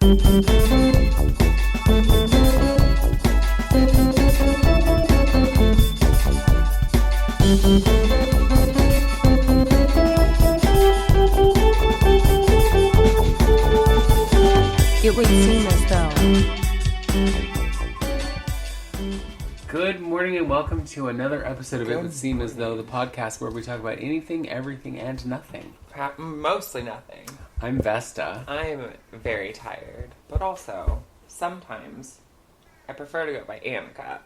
It would seem as though. Good morning and welcome to another episode of It Would Seem As Though, the podcast where we talk about anything, everything, and nothing. Mostly nothing. I'm Vesta. I'm very tired, but also, sometimes, I prefer to go by Annika.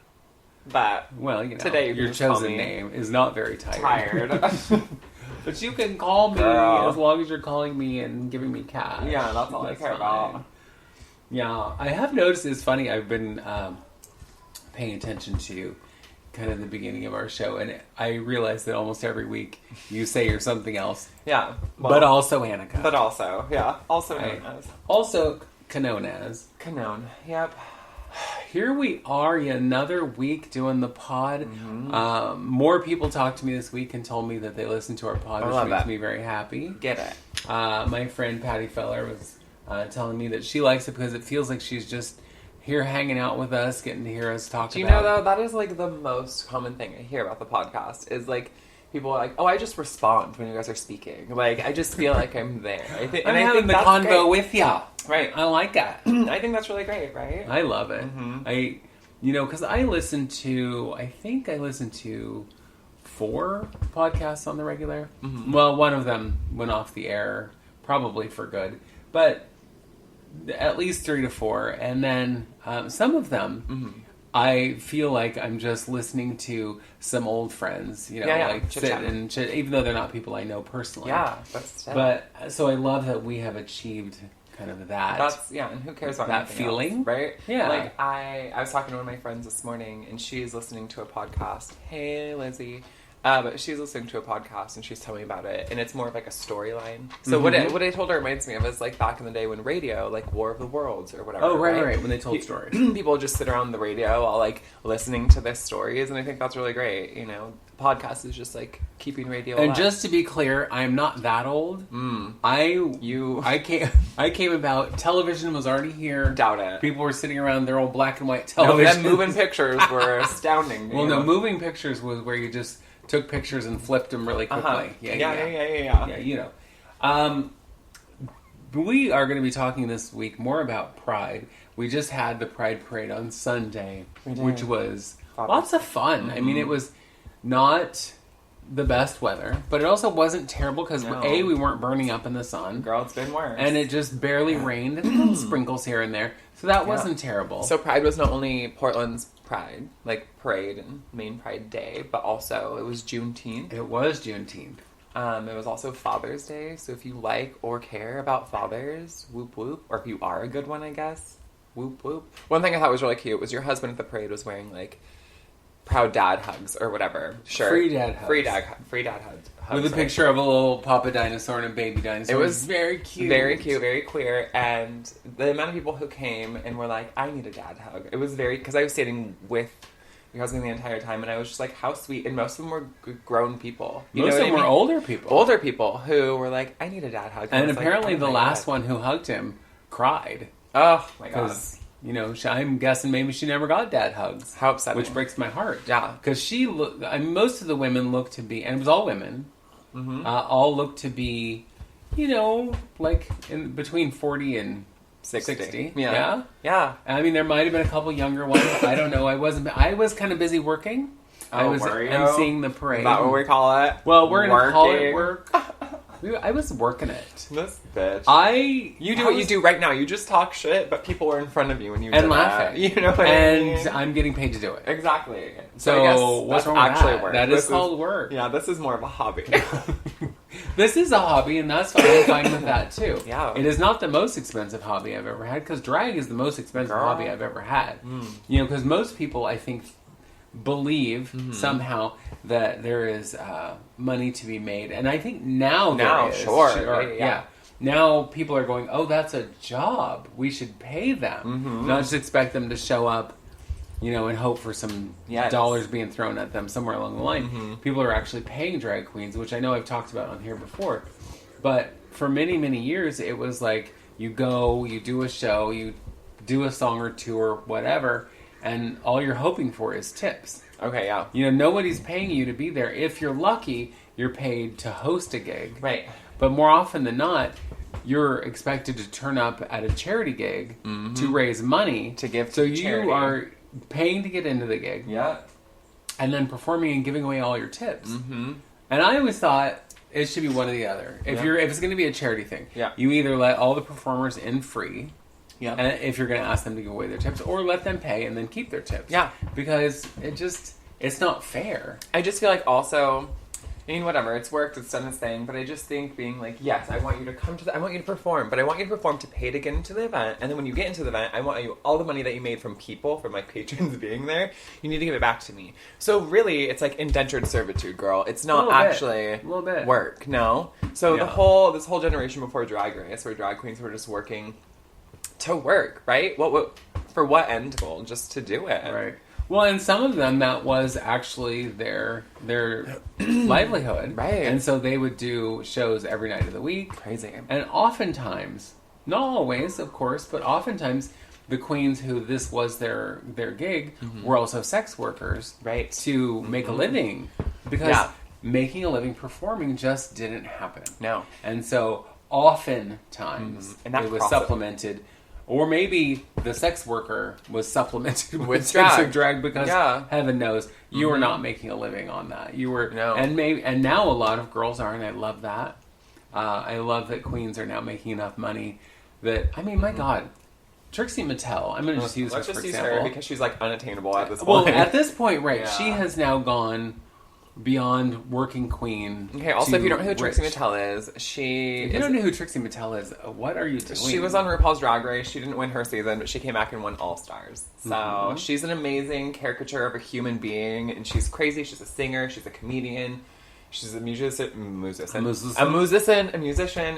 But, Well, you know, today your just call chosen me name is not very tired. But you can call me Girl. as long as you're calling me and giving me cash. Yeah, that's all I care about. Yeah, I have noticed it's funny. I've been paying attention to kind of the beginning of our show, and I realize that almost every week you say you're something else. Yeah. Well, But also Annika. But also, yeah. Also Right. known as. Also known as. Canon. Yep. Here we are, another week doing the pod. Mm-hmm. More people talked to me this week and told me that they listened to our pod, I which love makes that. me very happy. Get it. My friend Patty Feller was telling me that she likes it because it feels like she's just here hanging out with us, getting to hear us talk Do you about... know, though, that is, like, the most common thing I hear about the podcast is, like, people are like, oh, I just respond when you guys are speaking. Like, I just feel like I'm there. I think I'm having the convo with ya. Right. I like it. I think that's really great, right? I love it. Mhm. Because I think I listen to 4 podcasts on the regular. Mhm. Well, one of them went off the air, probably for good, but at least 3 to 4. And then some of them, Mhm. I feel like I'm just listening to some old friends, Yeah, like sit chit-chat. and chit, even though they're not people I know personally. Yeah, that's But so I love that we have achieved kind of that. and who cares about that anything feeling? else, right? Yeah. Like I was talking to one of my friends this morning, and she's listening to a podcast. Hey, Lizzie. But she's listening to a podcast, and she's telling me about it, and it's more of like a storyline. So what I told her reminds me of is like back in the day when radio, like War of the Worlds or whatever. Oh, right, when they told stories. People would just sit around the radio all like listening to their stories, and I think that's really great. You know, the podcast is just like keeping radio And alive. just to be clear, I'm not that old. I came about. Television was already here. Doubt it. People were sitting around their old black and white No, television. them moving pictures were astounding. Well, you no, know? moving pictures was where you just took pictures and flipped them really quickly. Uh-huh. Yeah. Yeah. You know. We are going to be talking this week more about Pride. We just had the Pride Parade on Sunday, which was lots of fun. I mean, it was not the best weather, but it also wasn't terrible because, A, we weren't burning up in the sun. Girl, it's been worse. And it just barely rained and little sprinkles here and there. So that wasn't terrible. So Pride was not only Portland's Pride, like parade and main Pride Day, but also it was Juneteenth. It was Juneteenth. It was also Father's Day, so if you like or care about fathers, whoop whoop. Or if you are a good one, I guess, whoop whoop. One thing I thought was really cute was your husband at the parade was wearing like proud dad hugs or whatever shirt. Free dad hugs. Free dad hugs. With a picture of a little papa dinosaur and a baby dinosaur. It was very cute. Very cute, very queer, and the amount of people who came and were like, I need a dad hug. It was very, because I was sitting with your husband the entire time, and I was just like, how sweet, and most of them were grown people. Most of them were older people. Older people who were like, I need a dad hug. And I was apparently like, oh the my last God. one who hugged him cried. Oh my God. Because, I'm guessing maybe she never got dad hugs. How upsetting. Which breaks my heart. Yeah. Because most of the women looked to be, and it was all women, all looked to be, like in between 40 and 60. Yeah. Yeah. I mean, there might have been a couple younger ones. I don't know. I was kind of busy working. I was were you? emceeing the parade. Is that what we call it? Well, we're going to call it Working. work. I was working it. This bitch. You do what you do right now. You just talk shit, but people are in front of you when you and do laughing. that. You know what I mean? And I'm getting paid to do it. Exactly. So I guess what's that's wrong with actually that? work. That This is called work. Yeah, this is more of a hobby. This is a hobby, and that's fine. I'm fine with that too. Yeah. It is not the most expensive hobby I've ever had, because drag is the most expensive Girl. hobby I've ever had. Because most people, I think, believe somehow that there is money to be made, and I think now there is. Sure. Yeah. Now people are going, oh, that's a job. We should pay them. Not just expect them to show up, and hope for some dollars being thrown at them somewhere along the line. People are actually paying drag queens, which I know I've talked about on here before. But for many, many years, it was like you go, you do a show, you do a song or two or whatever, and all you're hoping for is tips. Okay, yeah. You know, nobody's paying you to be there. If you're lucky, you're paid to host a gig. Right. But more often than not, you're expected to turn up at a charity gig to raise money. To give So to charity. you are paying to get into the gig. Yeah. And then performing and giving away all your tips. Mm-hmm. And I always thought it should be one or the other. If it's going to be a charity thing, you either let all the performers in free, and if you're going to ask them to give away their tips, or let them pay and then keep their tips. Yeah. Because it's not fair. I just feel like also, I mean, whatever, it's worked, it's done its thing, but I just think being like, yes, I want you to come to I want you to perform, but I want you to perform to pay to get into the event, and then when you get into the event, I want you, all the money that you made from people, from like patrons being there, you need to give it back to me. So really, it's like indentured servitude, girl. It's not actually work, no? So this whole generation before Drag Race, where drag queens were just working to work, right? For what end goal? Just to do it. Right. Well, and some of them, that was actually their livelihood. Right. And so they would do shows every night of the week. Crazy. And oftentimes, not always, of course, but oftentimes, the queens who this was their gig were also sex workers. Right. To make a living. Because making a living performing just didn't happen. No. And so, oftentimes, and that it was supplemented. Or maybe the sex worker was supplemented with drag because heaven knows you were not making a living on that. You were, and now a lot of girls are, and I love that. I love that queens are now making enough money that, I mean, my God, Trixie Mattel. I'm going to just use her for example. Let's just use her because she's like unattainable at this point. Well, at this point, right? She has now gone beyond working queen. Okay, also, if you don't know who Trixie Mattel is, If you don't know who Trixie Mattel is, what are you doing? She was on RuPaul's Drag Race. She didn't win her season, but she came back and won All Stars. So she's an amazing caricature of a human being, and she's crazy. She's a singer. She's a comedian. She's a musician.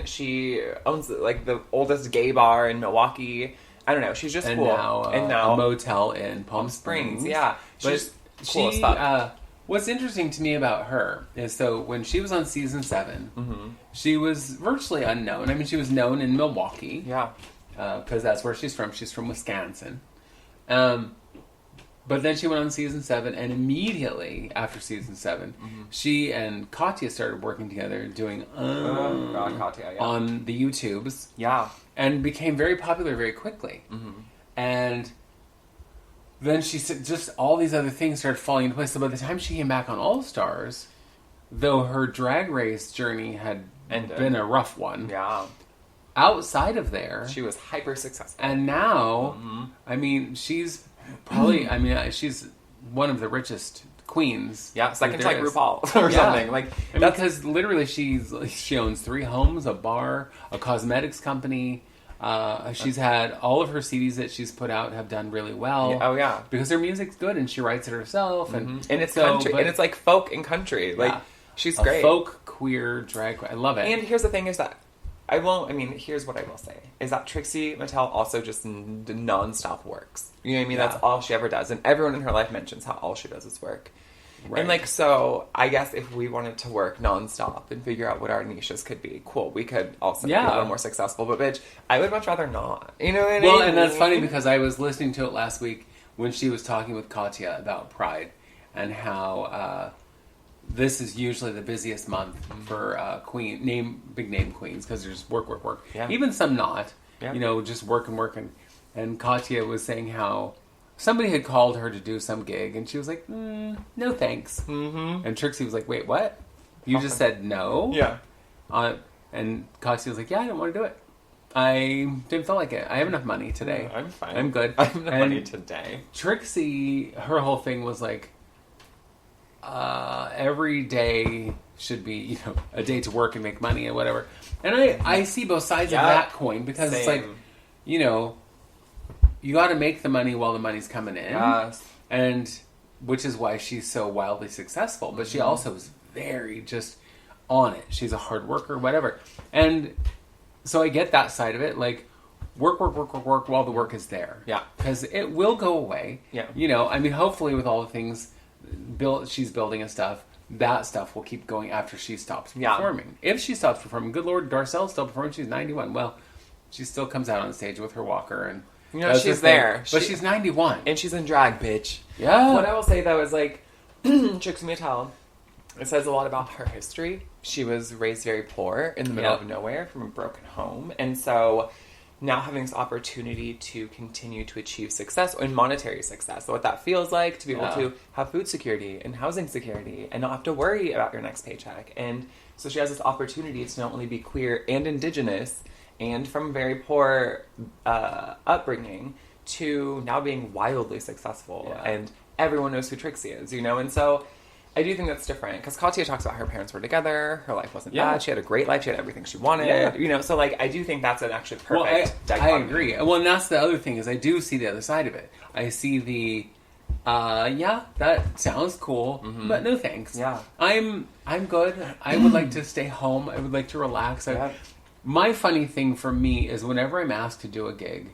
She owns like the oldest gay bar in Milwaukee. I don't know. She's just cool. And now a motel in Palm Springs. Yeah, she's cool as fuck. What's interesting to me about her is, so when she was on season 7, she was virtually unknown. I mean, she was known in Milwaukee. Yeah. Because that's where she's from. She's from Wisconsin. But then she went on season 7, and immediately after season 7, she and Katya started working together doing Katya, on the YouTubes. Yeah. And became very popular very quickly. And then she said just all these other things started falling into place. So by the time she came back on All Stars, though her Drag Race journey had been a rough one, outside of there, she was hyper successful. And now, I mean, she's probably, she's one of the richest queens. Yeah, second to like RuPaul or something. Like, because literally she owns 3 homes, a bar, a cosmetics company. She's had all of her CDs that she's put out have done really well. Because her music's good and she writes it herself, and it's country, and it's like folk and country. Like she's great. Folk queer drag. I love it. And here's the thing: is that here's what I will say: is that Trixie Mattel also just nonstop works. You know what I mean? That's all she ever does, and everyone in her life mentions how all she does is work. Right. And like, so I guess if we wanted to work nonstop and figure out what our niches could be, cool, we could also be a little more successful. But bitch, I would much rather not. You know what I mean? Well, and that's funny because I was listening to it last week when she was talking with Katya about Pride and how this is usually the busiest month for big name queens because there's work. Yeah. Even some not. Yeah. You know, just working. And Katya was saying how somebody had called her to do some gig, and she was like, no thanks. And Trixie was like, wait, what? You just said no? Yeah. And Katya was like, yeah, I don't want to do it. I didn't feel like it. I have enough money today. I'm fine. I'm good. I have enough money today. Trixie, her whole thing was like, every day should be, a day to work and make money and whatever. And I see both sides of that coin because it's like, you got to make the money while the money's coming in. Yes. And which is why she's so wildly successful. But she also is very just on it. She's a hard worker, whatever. And so I get that side of it. Like, work while the work is there. Yeah. Because it will go away. Yeah. Hopefully with all the things she's building and stuff, that stuff will keep going after she stops performing. If she stops performing, good Lord, Darcel's still performing. She's 91. Well, she still comes out on stage with her walker and You know, does she's her thing. there. But she's 91. And she's in drag, bitch. Yeah. What I will say, though, is, like, Trixie Mattel, it says a lot about her history. She was raised very poor in the middle of nowhere from a broken home. And so now having this opportunity to continue to achieve success and monetary success, so what that feels like, to be able to have food security and housing security and not have to worry about your next paycheck. And so she has this opportunity to not only be queer and indigenous and from very poor upbringing to now being wildly successful. Yeah. And everyone knows who Trixie is, you know? And so I do think that's different, because Katya talks about her parents were together, her life wasn't bad, she had a great life, she had everything she wanted, you know, so, like, I do think that's an actually perfect I agree. Well, and that's the other thing, is I do see the other side of it. I see the, that sounds cool, but no thanks. Yeah. I'm good. I would like to stay home. I would like to relax. My funny thing for me is whenever I'm asked to do a gig,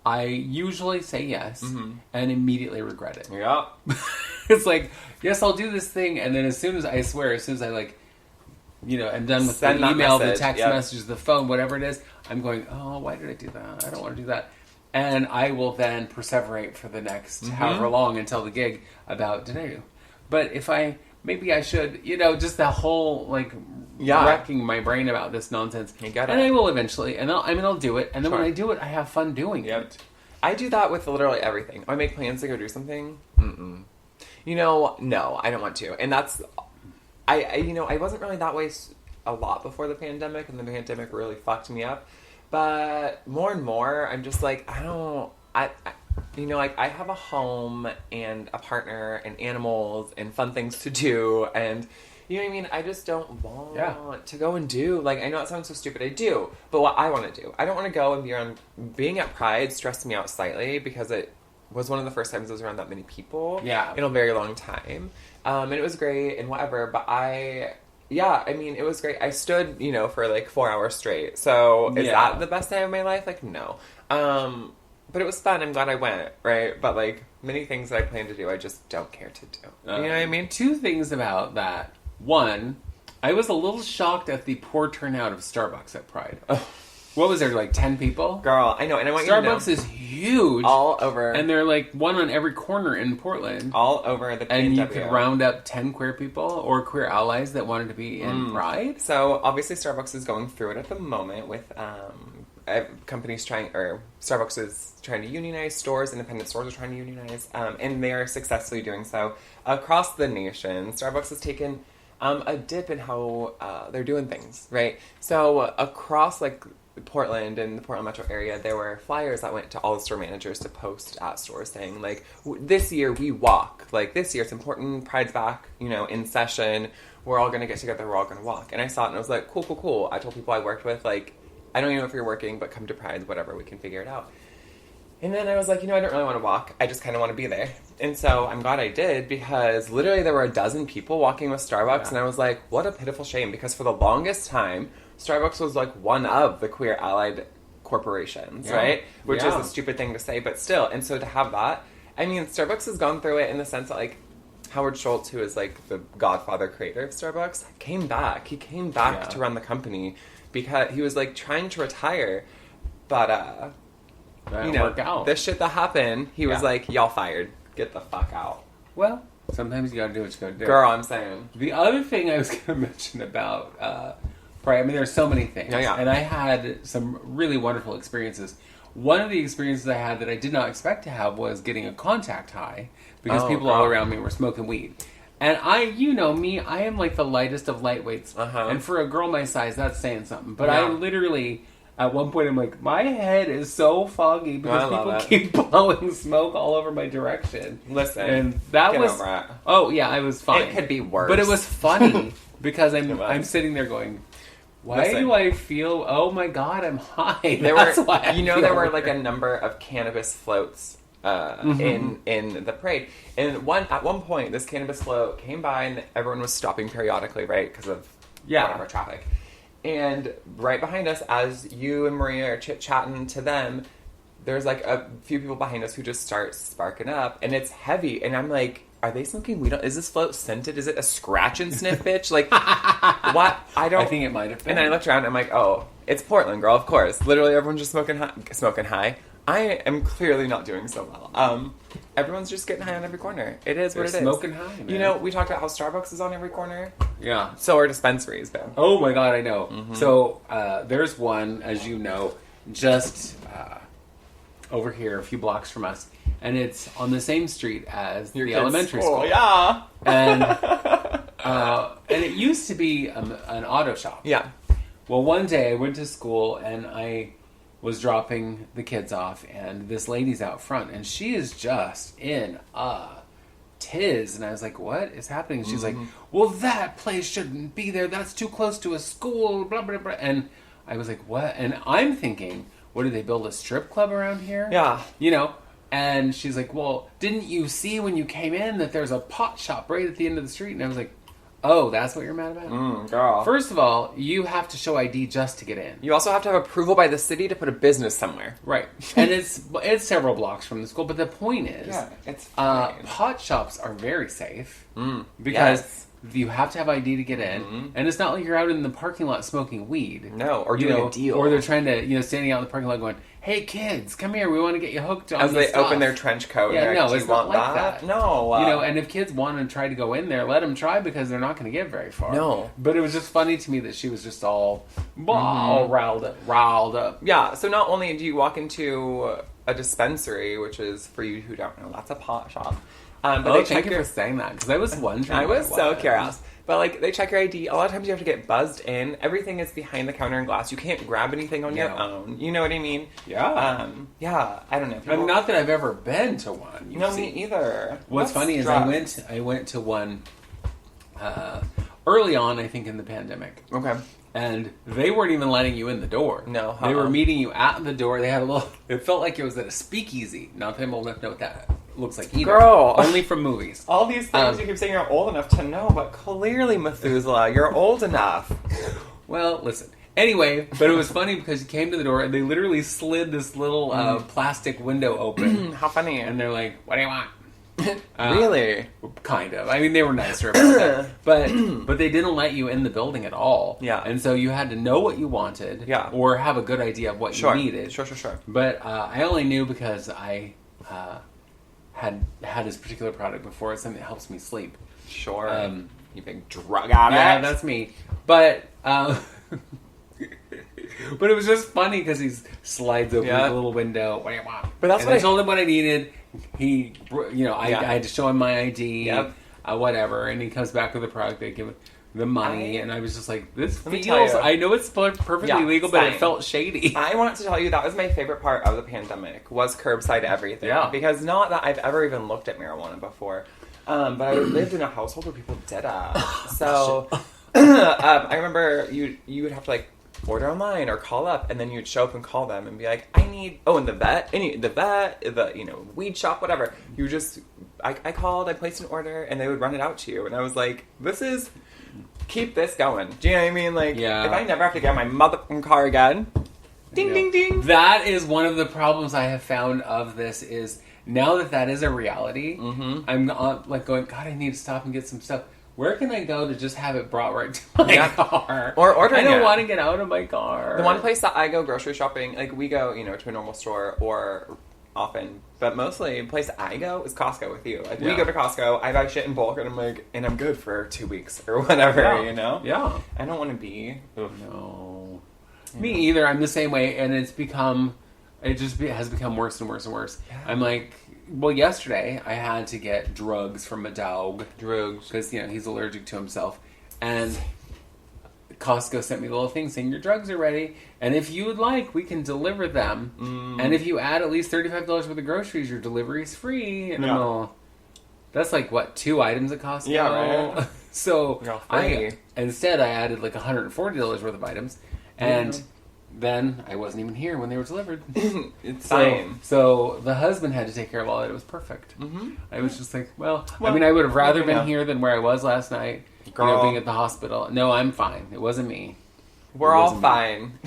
I usually say yes and immediately regret it. Yeah. It's like, yes, I'll do this thing, and then as soon as I like, you know, I'm done with the email, the text messages, the phone, whatever it is, I'm going, oh, why did I do that? I don't want to do that. And I will then perseverate for the next however long until the gig about, did I do? But if maybe I should, you know, just the whole, like, wrecking my brain about this nonsense. You got it. And I will eventually, and I'll do it, and then when I do it, I have fun doing it. I do that with literally everything. I make plans to go do something. You know, no, I don't want to. And that's, you know, I wasn't really that way a lot before the pandemic, and the pandemic really fucked me up. But more and more, I'm just like, you know, like, I have a home and a partner and animals and fun things to do, and, you know what I mean? I just don't want to go and do, like, I know it sounds so stupid, I do, but what I want to do, I don't want to go and be around, being at Pride stressed me out slightly, because it was one of the first times I was around that many people in a very long time, and it was great and whatever, but I mean, it was great. I stood, you know, for like 4 hours straight, so is that the best time of my life? Like, no. But it was fun. I'm glad I went, right? But, like, many things that I plan to do, I just don't care to do. You know what I mean? Two things about that. One, I was a little shocked at the poor turnout of Starbucks at Pride. What was there, like 10 people? Girl, I know, and I want you to know. Starbucks is huge. All over. And they're like one on every corner in Portland. All over the And you could round up 10 queer people or queer allies that wanted to be in Pride. So, obviously, Starbucks is going through it at the moment with Starbucks is trying to unionize stores, independent stores are trying to unionize, and they're successfully doing so. Across the nation, Starbucks has taken a dip in how they're doing things, right? So, across, like, Portland and the Portland metro area, there were flyers that went to all the store managers to post at stores saying, like, this year we walk. Like, this year it's important, Pride's back, you know, in session. We're all going to get together, we're all going to walk. And I saw it and I was like, cool, cool, cool. I told people I worked with, like, I don't even know if you're working, but come to Pride, whatever, we can figure it out. And then I was like, you know, I don't really want to walk. I just kind of want to be there. And so I'm glad I did, because literally there were a dozen people walking with Starbucks, and I was like, what a pitiful shame, because for the longest time, Starbucks was like one of the queer allied corporations, right? Which is a stupid thing to say, but still. And so to have that, I mean, Starbucks has gone through it in the sense that, like, Howard Schultz, who is like the godfather creator of Starbucks, came back. He came back to run the company because he was like trying to retire, but you know, work out. This shit that happened, he was like, y'all fired. Get the fuck out. Well, sometimes you gotta do what you gotta do. Girl, I'm saying. The other thing I was gonna mention about Pride, I mean, there's so many things. And I had some really wonderful experiences. One of the experiences I had that I did not expect to have was getting a contact high, because people all around me were smoking weed. And you know me, I am like the lightest of lightweights. And for a girl my size, that's saying something. But I literally, at one point, I'm like, my head is so foggy because people keep blowing smoke all over my direction. Listen, and that was over it. Oh yeah, I was fine. It could be worse, but it was funny because I'm sitting there going, why do I feel? Oh my god, I'm high. That's why. There were like a number of cannabis floats in the parade, and at one point, this cannabis float came by, and everyone was stopping periodically, right, because of whatever traffic. And right behind us, as you and Maria are chit-chatting to them, there's like a few people behind us who just start sparking up, and it's heavy, and I'm like, are they smoking weed? Is this float scented? Is it a scratch and sniff, bitch? Like, what? I don't... I think it might have been. And then I looked around and I'm like, oh, it's Portland, girl, of course. Literally everyone's just smoking high. I am clearly not doing so well. Everyone's just getting high on every corner. It is what it is. Smoking high, man. You know, we talked about how Starbucks is on every corner. Yeah. So are dispensaries, babe. Oh my god, I know. Mm-hmm. So there's one, as you know, just over here, a few blocks from us, and it's on the same street as the elementary school. Yeah. And it used to be an auto shop. Yeah. Well, one day I went to school and I was dropping the kids off, and this lady's out front, and she is just in a tiz. And I was like, what is happening? And she's like, well, that place shouldn't be there. That's too close to a school, blah, blah, blah. And I was like, what? And I'm thinking, what, did they build a strip club around here? Yeah. You know? And she's like, well, didn't you see when you came in that there's a pot shop right at the end of the street? And I was like, oh, that's what you're mad about? Girl. First of all, you have to show ID just to get in. You also have to have approval by the city to put a business somewhere. Right. And it's several blocks from the school, but the point is, Yeah, it's fine. pot shops are very safe because you have to have ID to get in, and it's not like you're out in the parking lot smoking weed. No, or doing a deal. Or they're trying to, standing out in the parking lot going, hey kids, come here, we want to get you hooked on As this they stuff. open their trench coat. Yeah, and no, do it's you not want like that. No. And if kids want to try to go in there, let them try, because they're not going to get very far. No. But it was just funny to me that she was just all riled up. Yeah, so not only do you walk into a dispensary, which is, for you who don't know, that's a pot shop. But they check thank you for saying that, because I was wondering. I was so curious. But, like, they check your ID. A lot of times you have to get buzzed in. Everything is behind the counter in glass. You can't grab anything on your own. You know what I mean? Yeah. Yeah, I don't know. I mean, not that I've ever been to one. No, me either. What's funny is I went to one early on, I think, in the pandemic. Okay. And they weren't even letting you in the door. No. They were meeting you at the door. They had it felt like it was at a speakeasy. Not that I'm old enough to know what that looks like either. Girl. Only from movies. All these things you keep saying you're old enough to know, but clearly, Methuselah, you're old enough. Well, listen. Anyway, but it was funny because you came to the door and they literally slid this little plastic window open. How funny. And they're like, what do you want? Really? Kind of. I mean, they were nicer about that. But they didn't let you in the building at all. Yeah. And so you had to know what you wanted. Yeah. Or have a good idea of what you needed. Sure. But I only knew because I had this particular product before. It's something that helps me sleep. Sure. You big drug addict. Yeah, that's me. But but it was just funny because he slides open the little window. What do you want? But that's and what I told him what I needed. He, I had to show him my ID, whatever, and he comes back with the product. I give him the money, and I was just like, this feels. I know it's perfectly legal, but it felt shady. I wanted to tell you that was my favorite part of the pandemic was curbside everything. Yeah, because not that I've ever even looked at marijuana before, but I lived in a household where people did it. So I remember you would have to like order online or call up, and then you'd show up and call them and be like, I need the weed shop, whatever. You just I called, I placed an order, and they would run it out to you, and I was like, keep this going. Do you know what I mean? Like, if I never have to get my motherfucking car again, ding ding ding. That is one of the problems I have found of this is now that is a reality, I'm like going, God, I need to stop and get some stuff. Where can I go to just have it brought right to my car? Or ordering it. I don't want to get out of my car. The one place that I go grocery shopping, like we go, to a normal store or often, but mostly the place I go is Costco with you. Like we go to Costco, I buy shit in bulk, and I'm like, and I'm good for 2 weeks or whatever, Yeah. I don't want to be. No. Me either. I'm the same way, and it has become worse and worse and worse. Yeah. I'm like, well, yesterday I had to get drugs from a dog. Drugs. Because, he's allergic to himself. And Costco sent me a little thing saying, your drugs are ready, and if you would like, we can deliver them. And if you add at least $35 worth of groceries, your delivery's free. And I'm all, that's like, what, 2 items at Costco? Yeah, right. So instead I added like $140 worth of items. And then I wasn't even here when they were delivered. It's fine. So the husband had to take care of all that. It was perfect. I was just like, well, I mean, I would have rather been here than where I was last night. Girl. Being at the hospital. No, I'm fine. It wasn't me. We're all fine.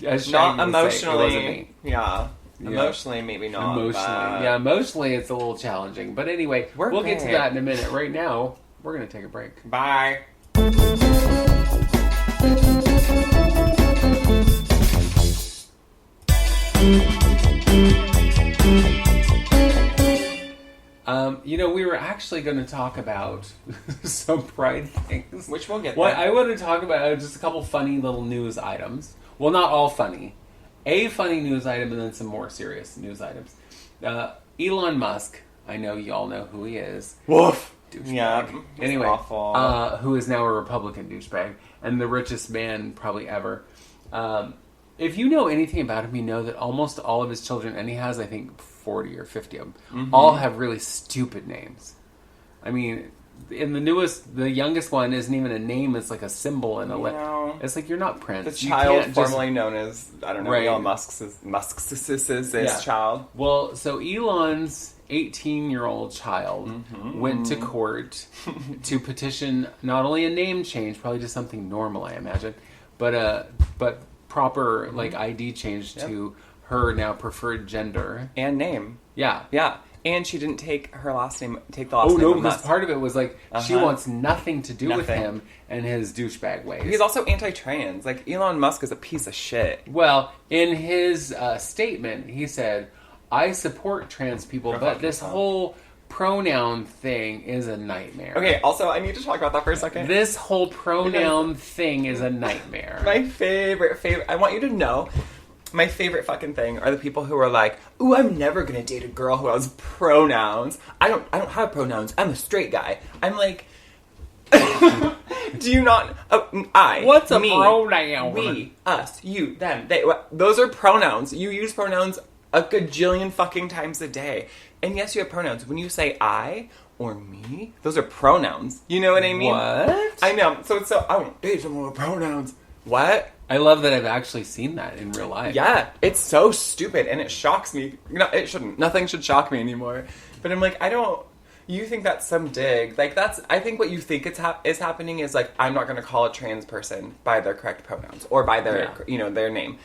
Not Not emotionally. it wasn't me. Yeah. Yeah. Emotionally, maybe not. Emotionally, it's a little challenging. But anyway, we'll get to that in a minute. Right now, we're going to take a break. Bye. We were actually going to talk about some Pride things. Which we'll get there. I want to talk about just a couple funny little news items. Well, not all funny. A funny news item and then some more serious news items. Elon Musk, I know you all know who he is. Woof! Douchebag. Yeah. Anyway, awful. Who is now a Republican douchebag and the richest man probably ever. If you know anything about him, you know that almost all of his children, and he has, I think, 40 or 50 of them, all have really stupid names. I mean, in the youngest one isn't even a name, it's like a symbol and a letter. It's like, you're not Prince. The child formerly known as, I don't know, Elon Musk's child. Well, so Elon's 18-year-old child went to court to petition not only a name change, probably just something normal, I imagine, but proper ID change to her now preferred gender and name. Yeah. And she didn't take her last name. Take the last name. Oh no, because part of it was she wants nothing to do with him and his douchebag ways. He's also anti-trans. Elon Musk is a piece of shit. Well, in his statement, he said, "I support trans people, but this whole pronoun thing is a nightmare." Okay, also, I need to talk about that for a second. This whole pronoun thing is a nightmare. My favorite, I want you to know, my favorite fucking thing are the people who are like, "Ooh, I'm never gonna date a girl who has pronouns. I don't have pronouns. I'm a straight guy." I'm like, do you not? I. What's a me, pronoun? We, us, you, them, they. Those are pronouns. You use pronouns a gajillion fucking times a day. And yes, you have pronouns. When you say I or me, those are pronouns. You know what I mean? What? I know. So I won't date someone with pronouns. What? I love that I've actually seen that in real life. Yeah, it's so stupid and it shocks me. No, it shouldn't. Nothing should shock me anymore. But I'm like, you think that's some dig. I think what you think is happening is I'm not going to call a trans person by their correct pronouns or by their, their name.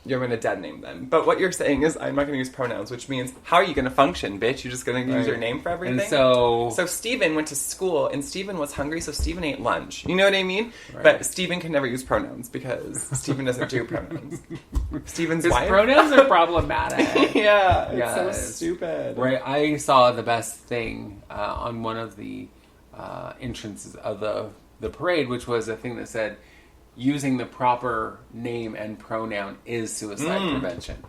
You're going to dead name them. But what you're saying is, I'm not going to use pronouns, which means, how are you going to function, bitch? You're just going to use your name for everything? And so Steven went to school, and Steven was hungry, so Steven ate lunch. You know what I mean? Right. But Steven can never use pronouns, because Steven doesn't do pronouns. Steven's wife? Pronouns are problematic. Yeah, it's so stupid. Right, I saw the best thing on one of the entrances of the parade, which was a thing that said, using the proper name and pronoun is suicide prevention.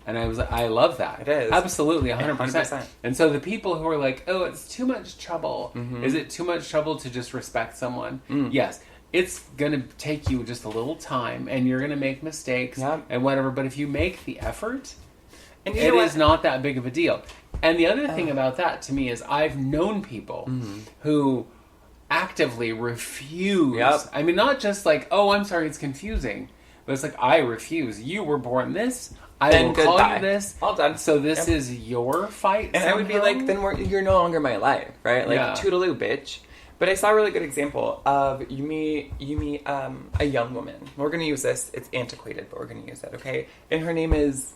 And I love that. It is. Absolutely, 100%. And so the people who are like, oh, it's too much trouble. Is it too much trouble to just respect someone? Yes. It's going to take you just a little time, and you're going to make mistakes and whatever. But if you make the effort, it is not that big of a deal. And the other thing about that, to me, is I've known people who actively refuse. I mean, not just oh, I'm sorry, it's confusing. But it's I refuse. You were born this. I will call you this. All done. So this is your fight. And I would be then you're no longer my life, right? Toodaloo, bitch. But I saw a really good example of you meet a young woman. We're going to use this. It's antiquated, but we're going to use it, okay? And her name is,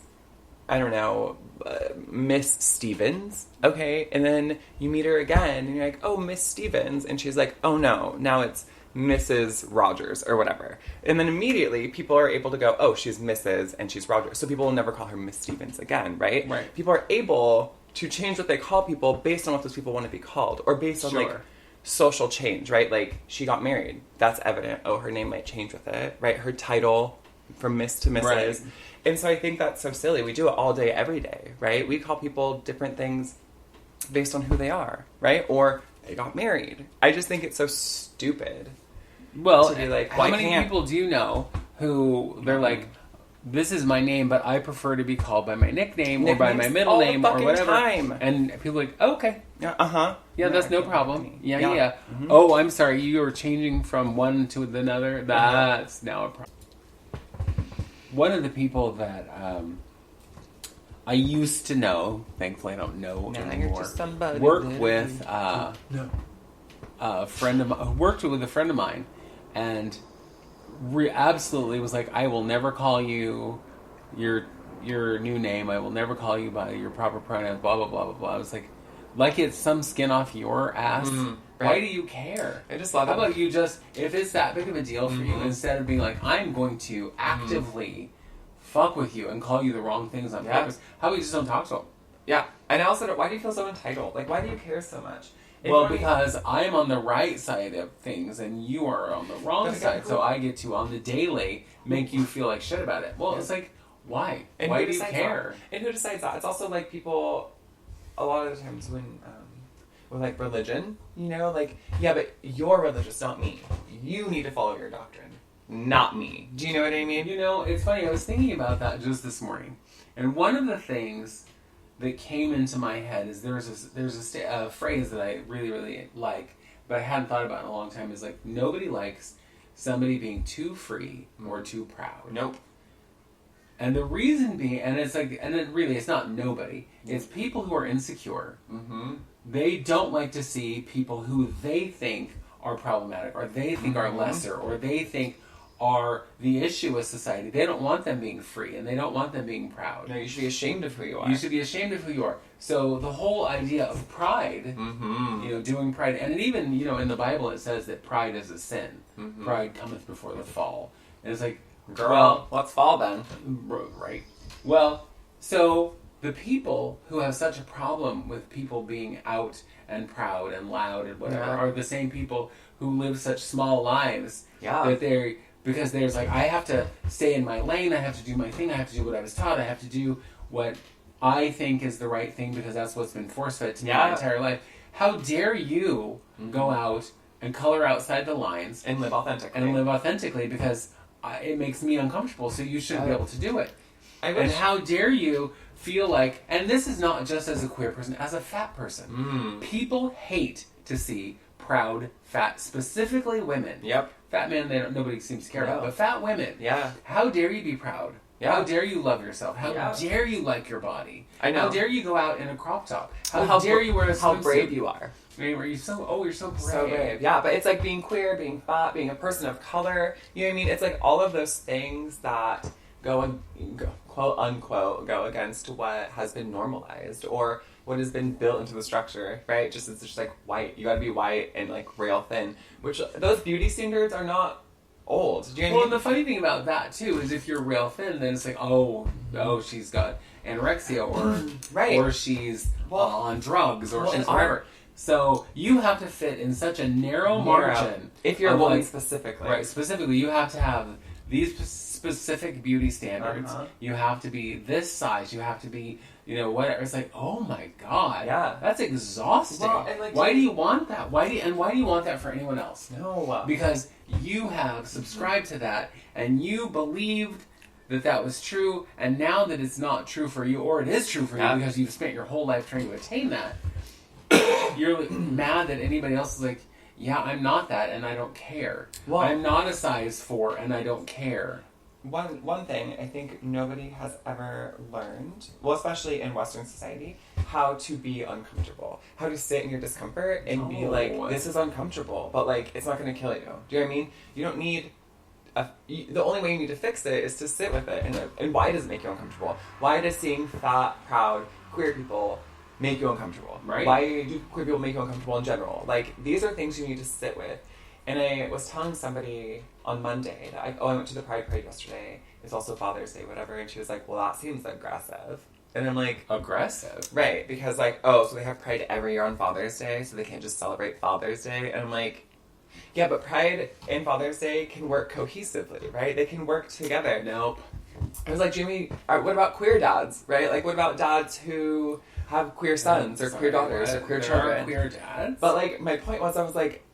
I don't know, Miss Stevens, okay? And then you meet her again, and you're like, oh, Miss Stevens. And she's like, oh, no, now it's Mrs. Rogers, or whatever. And then immediately, people are able to go, oh, she's Mrs. and she's Rogers. So people will never call her Miss Stevens again, right? Right. People are able to change what they call people based on what those people want to be called, or based on, social change, right? She got married. That's evident. Oh, her name might change with it, right? Her title from Miss to Mrs. Right. And so I think that's so silly. We do it all day, every day, right? We call people different things based on who they are, right? Or they got married. I just think it's so stupid. Well, to be how many people do you know who they're this is my name, but I prefer to be called by my nickname or by my middle name or whatever. Time. And people are like, oh, okay. Yeah, Yeah, that's no problem. Yeah. Mm-hmm. Oh, I'm sorry, you are changing from one to another. That's now a problem. One of the people that I used to know, thankfully I don't know anymore, worked with a friend of mine, and absolutely was I will never call you your your new name. I will never call you by your proper pronouns, blah, blah, blah, blah, blah. I was like it's some skin off your ass. Right. Why do you care? I just love How it. about you just, if it's that big of a deal for you, instead of being like, I'm going to actively fuck with you and call you the wrong things on purpose, how about you just don't talk to them? Yeah. And I also don't, why do you feel so entitled? Like, why do you care so much? Well, because I'm on the right side of things and you are on the wrong side, so I get to, on the daily, make you feel like shit about it. Well, it's like, why? And why do you care? That? And who decides that? It's also like people, a lot of the times when, with like religion, you know, like, yeah, but you're religious, not me. You need to follow your doctrine, not me. Do you know what I mean? You know, it's funny, I was thinking about that just this morning, and one of the things that came into my head is there's a phrase that I really, really like, but I hadn't thought about in a long time, is like, nobody likes somebody being too free or too proud. Nope. And the reason being, and it's like, and it really, it's not nobody, it's people who are insecure. Mm-hmm. They don't like to see people who they think are problematic, or they think are lesser, or they think are the issue with society. They don't want them being free, and they don't want them being proud. No, you should be ashamed of who you are. You should be ashamed of who you are. So the whole idea of pride, you know, doing pride, and it even, you know, in the Bible it says that pride is a sin. Pride cometh before the fall. And it's like, Girl, well, let's fall then. right. Well, so the people who have such a problem with people being out and proud and loud and whatever are the same people who live such small lives that they're, because there's like, I have to stay in my lane, I have to do my thing, I have to do what I was taught, I have to do what I think is the right thing because that's what's been force-fed to me my entire life. How dare you go out and color outside the lines and live authentically. Because it makes me uncomfortable, so you shouldn't be able to do it. And how dare you feel like, and this is not just as a queer person, as a fat person. People hate to see proud, fat, specifically women. Yep. Fat men, nobody seems to care about, but fat women. Yeah. How dare you be proud? Yeah. How dare you love yourself? How dare you like your body? I know. How dare you go out in a crop top? How dare you wear a swimsuit? How brave you are. You're so, you're so brave. So brave. Yeah, but it's like being queer, being fat, being a person of color. You know what I mean? It's like all of those things that go quote unquote, go against what has been normalized or what has been built into the structure, right? It's just like white. You gotta be white and like rail thin, which those beauty standards are not old. Do you know what I mean? And the funny thing about that too is if you're rail thin, then it's like, oh, she's got anorexia or she's on drugs or she's whatever. So you have to fit in such a narrow margin. If you're a woman specifically. Right, specifically, you have to have these specific beauty standards. You have to be this size. You have to be, you know, whatever. It's like, oh my God. Yeah. That's exhausting. Well, and like, why do you want that? Why do you want that for anyone else? No. Because you have subscribed to that and you believed that was true, and now that it's not true for you, or it is true for you because you've spent your whole life trying to attain that, you're mad that anybody else is like, yeah, I'm not that, and I don't care. Well, I'm not a size 4, and I don't care. One thing I think nobody has ever learned, well, especially in Western society, how to be uncomfortable, how to sit in your discomfort and be like, this is uncomfortable, but like it's not going to kill you. Do you know what I mean? You don't need. The only way you need to fix it is to sit with it. And why does it make you uncomfortable? Why does seeing fat, proud, queer people make you uncomfortable? Right. Why do queer people make you uncomfortable in general? Like, these are things you need to sit with. And I was telling somebody on Monday that I went to the Pride Parade yesterday. It's also Father's Day, whatever. And she was like, well, that seems aggressive. And I'm like... Aggressive? Right. Because like, so they have Pride every year on Father's Day, so they can't just celebrate Father's Day. And I'm like... Yeah, but Pride and Father's Day can work cohesively, right? They can work together. Nope. I was like, Jimmy, what about queer dads, right? Like, what about dads who have queer sons or queer daughters or queer children? Queer dads? But, like, my point was, I was like,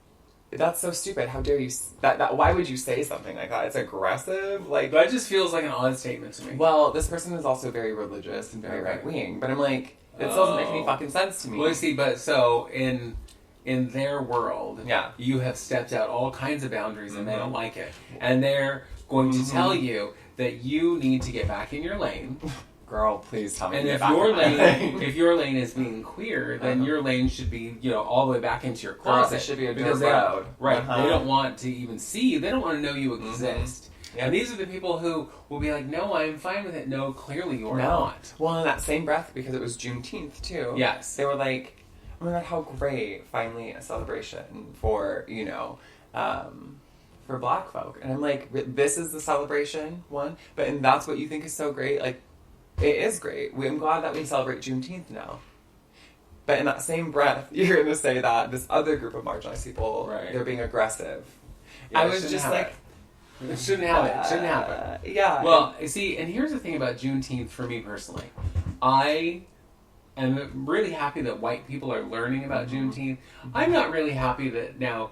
that's so stupid. How dare you... why would you say something like that? It's aggressive. Like, that just feels like an odd statement to me. Well, this person is also very religious and very right-wing. But I'm like, it still doesn't make any fucking sense to me. Well, you see, but so in their world, you have stepped out all kinds of boundaries and they don't like it. And they're going to tell you that you need to get back in your lane. Girl, please tell me. And if your lane is being queer, then your lane should be, all the way back into your closet. It should be a dirt road. Right. They don't want to even see you. They don't want to know you exist. Yeah. And these are the people who will be like, no, I'm fine with it. No, clearly you're not. Well, in that same breath, because it was Juneteenth, too. Yes. They were like, oh my God, how great, finally a celebration for, for Black folk. And I'm like, this is the celebration one? And that's what you think is so great? Like, it is great. I'm glad that we celebrate Juneteenth now. But in that same breath, you're going to say that this other group of marginalized people, they're being aggressive. Yeah, I was just like... It shouldn't happen. It shouldn't happen. Yeah. Well, see, and here's the thing about Juneteenth for me personally. I am really happy that white people are learning about Juneteenth. I'm not really happy that now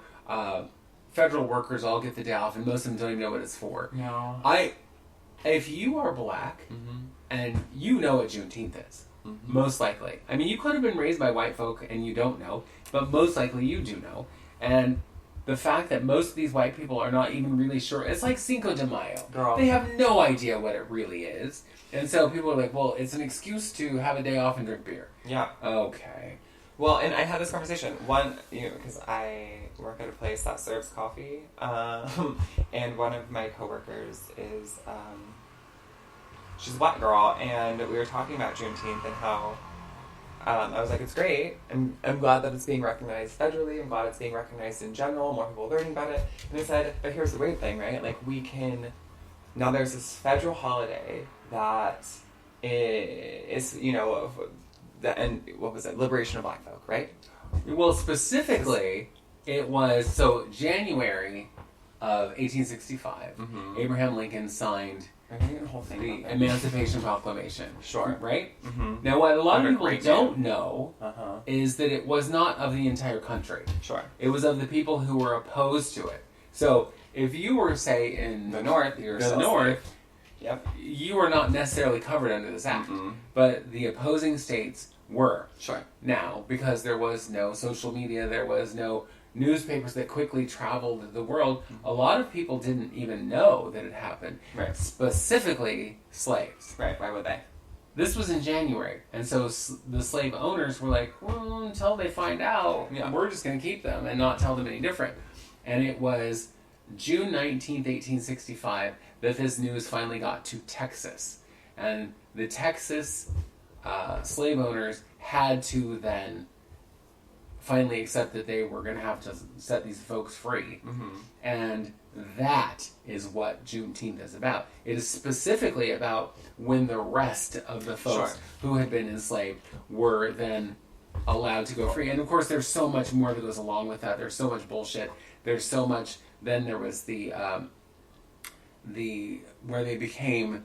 federal workers all get the day off and most of them don't even know what it's for. No. If you are Black and you know what Juneteenth is, most likely. I mean, you could have been raised by white folk and you don't know, but most likely you do know. And the fact that most of these white people are not even really sure, it's like Cinco de Mayo. Girl. They have no idea what it really is. And so people are like, well, it's an excuse to have a day off and drink beer. Yeah. Okay. Well, and I had this conversation. One, because I work at a place that serves coffee, and one of my coworkers is, she's a Black girl, and we were talking about Juneteenth and how, I was like, it's great. I'm glad that it's being recognized federally. I'm glad it's being recognized in general. More people are learning about it. And I said, but here's the weird thing, right? Like, now there's this federal holiday that is, and what was it? Liberation of Black folk, right? Well, specifically, it was, so January of 1865, Abraham Lincoln signed the whole thing the Emancipation Proclamation. Sure. Right? Now, what a lot of people don't man. know is that it was not of the entire country. Sure. It was of the people who were opposed to it. So, if you were, say, in the North, Yep. you were not necessarily covered under this act. But the opposing states were. Sure. Now, because there was no social media, there was no newspapers that quickly traveled the world, a lot of people didn't even know that it happened. Right. Specifically, slaves. Right. Why would they? This was in January, and so the slave owners were like, well, until they find out, we're just going to keep them and not tell them any different. And it was June 19th, 1865, that this news finally got to Texas. And the Texas slave owners had to then finally accept that they were going to have to set these folks free. And that is what Juneteenth is about. It is specifically about when the rest of the folks who had been enslaved were then allowed to go free. And of course, there's so much more that goes along with that. There's so much bullshit. There's so much. Then there was the where they became,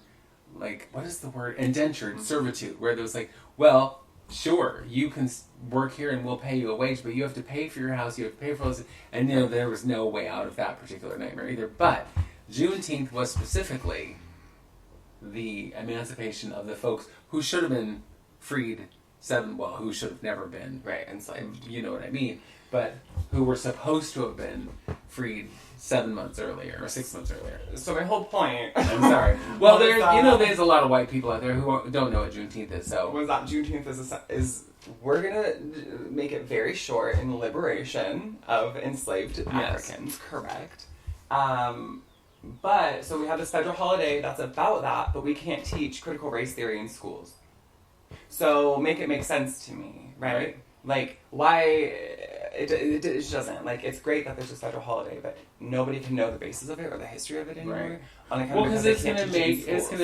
like, what is the word? Indentured servitude, where there was like, well, sure, you can work here and we'll pay you a wage, but you have to pay for your house, you have to pay for those, and there was no way out of that particular nightmare either. But Juneteenth was specifically the emancipation of the folks who should have been freed who should have never been enslaved, you know what I mean, but who were supposed to have been freed 7 months earlier or 6 months earlier. So my whole point. I'm sorry. Well, there's a lot of white people out there who don't know what Juneteenth is. So was that Juneteenth is we're gonna make it very short in the liberation of enslaved Africans, correct? But so we have this federal holiday that's about that, but we can't teach critical race theory in schools. So make it make sense to me, right? Like, why it just doesn't. Like, it's great that there's this federal holiday, but nobody can know the basis of it or the history of it anymore. Right. Well, because it's gonna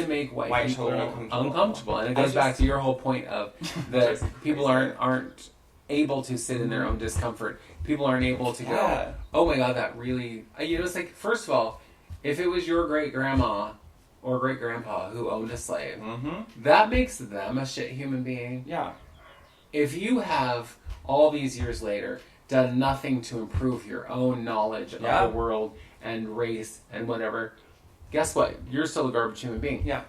make white people uncomfortable, and it goes back to your whole point of that people aren't able to sit in their own discomfort. People aren't able to go, oh my God, that really. It's like, first of all, if it was your great grandma or great grandpa who owned a slave, that makes them a shit human being. Yeah. If you have, all these years later, done nothing to improve your own knowledge of the world and race and whatever, guess what? You're still a garbage human being. Yeah.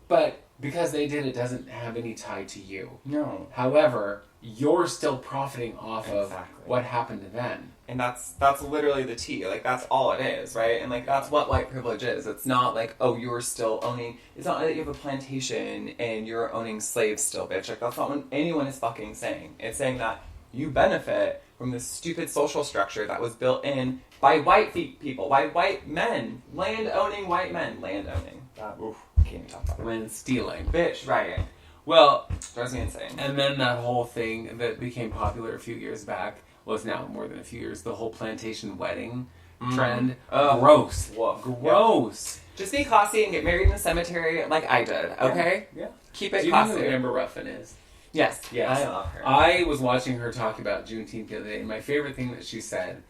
But because they did, it doesn't have any tie to you. No. However, you're still profiting off of what happened to them. And that's literally the tea. Like, that's all it is, right? And, like, that's what white privilege is. It's not like, oh, you're still owning... It's not like you have a plantation and you're owning slaves still, bitch. Like, that's not what anyone is fucking saying. It's saying that you benefit from this stupid social structure that was built in by white people, by white men, land-owning white men. Land-owning. Oof, can't even talk about it. Land stealing. Bitch, right. Well, Drives me insane. and then that whole thing that became popular a few years back, well, it's now more than a few years, the whole plantation wedding trend. Gross. Woof. Gross. Just be classy and get married in a cemetery like I did, okay? Yeah. Keep it Do you know classy. who Amber Ruffin is? Yes. Yes. I love her. I was watching her talk about Juneteenth the other day, and my favorite thing that she said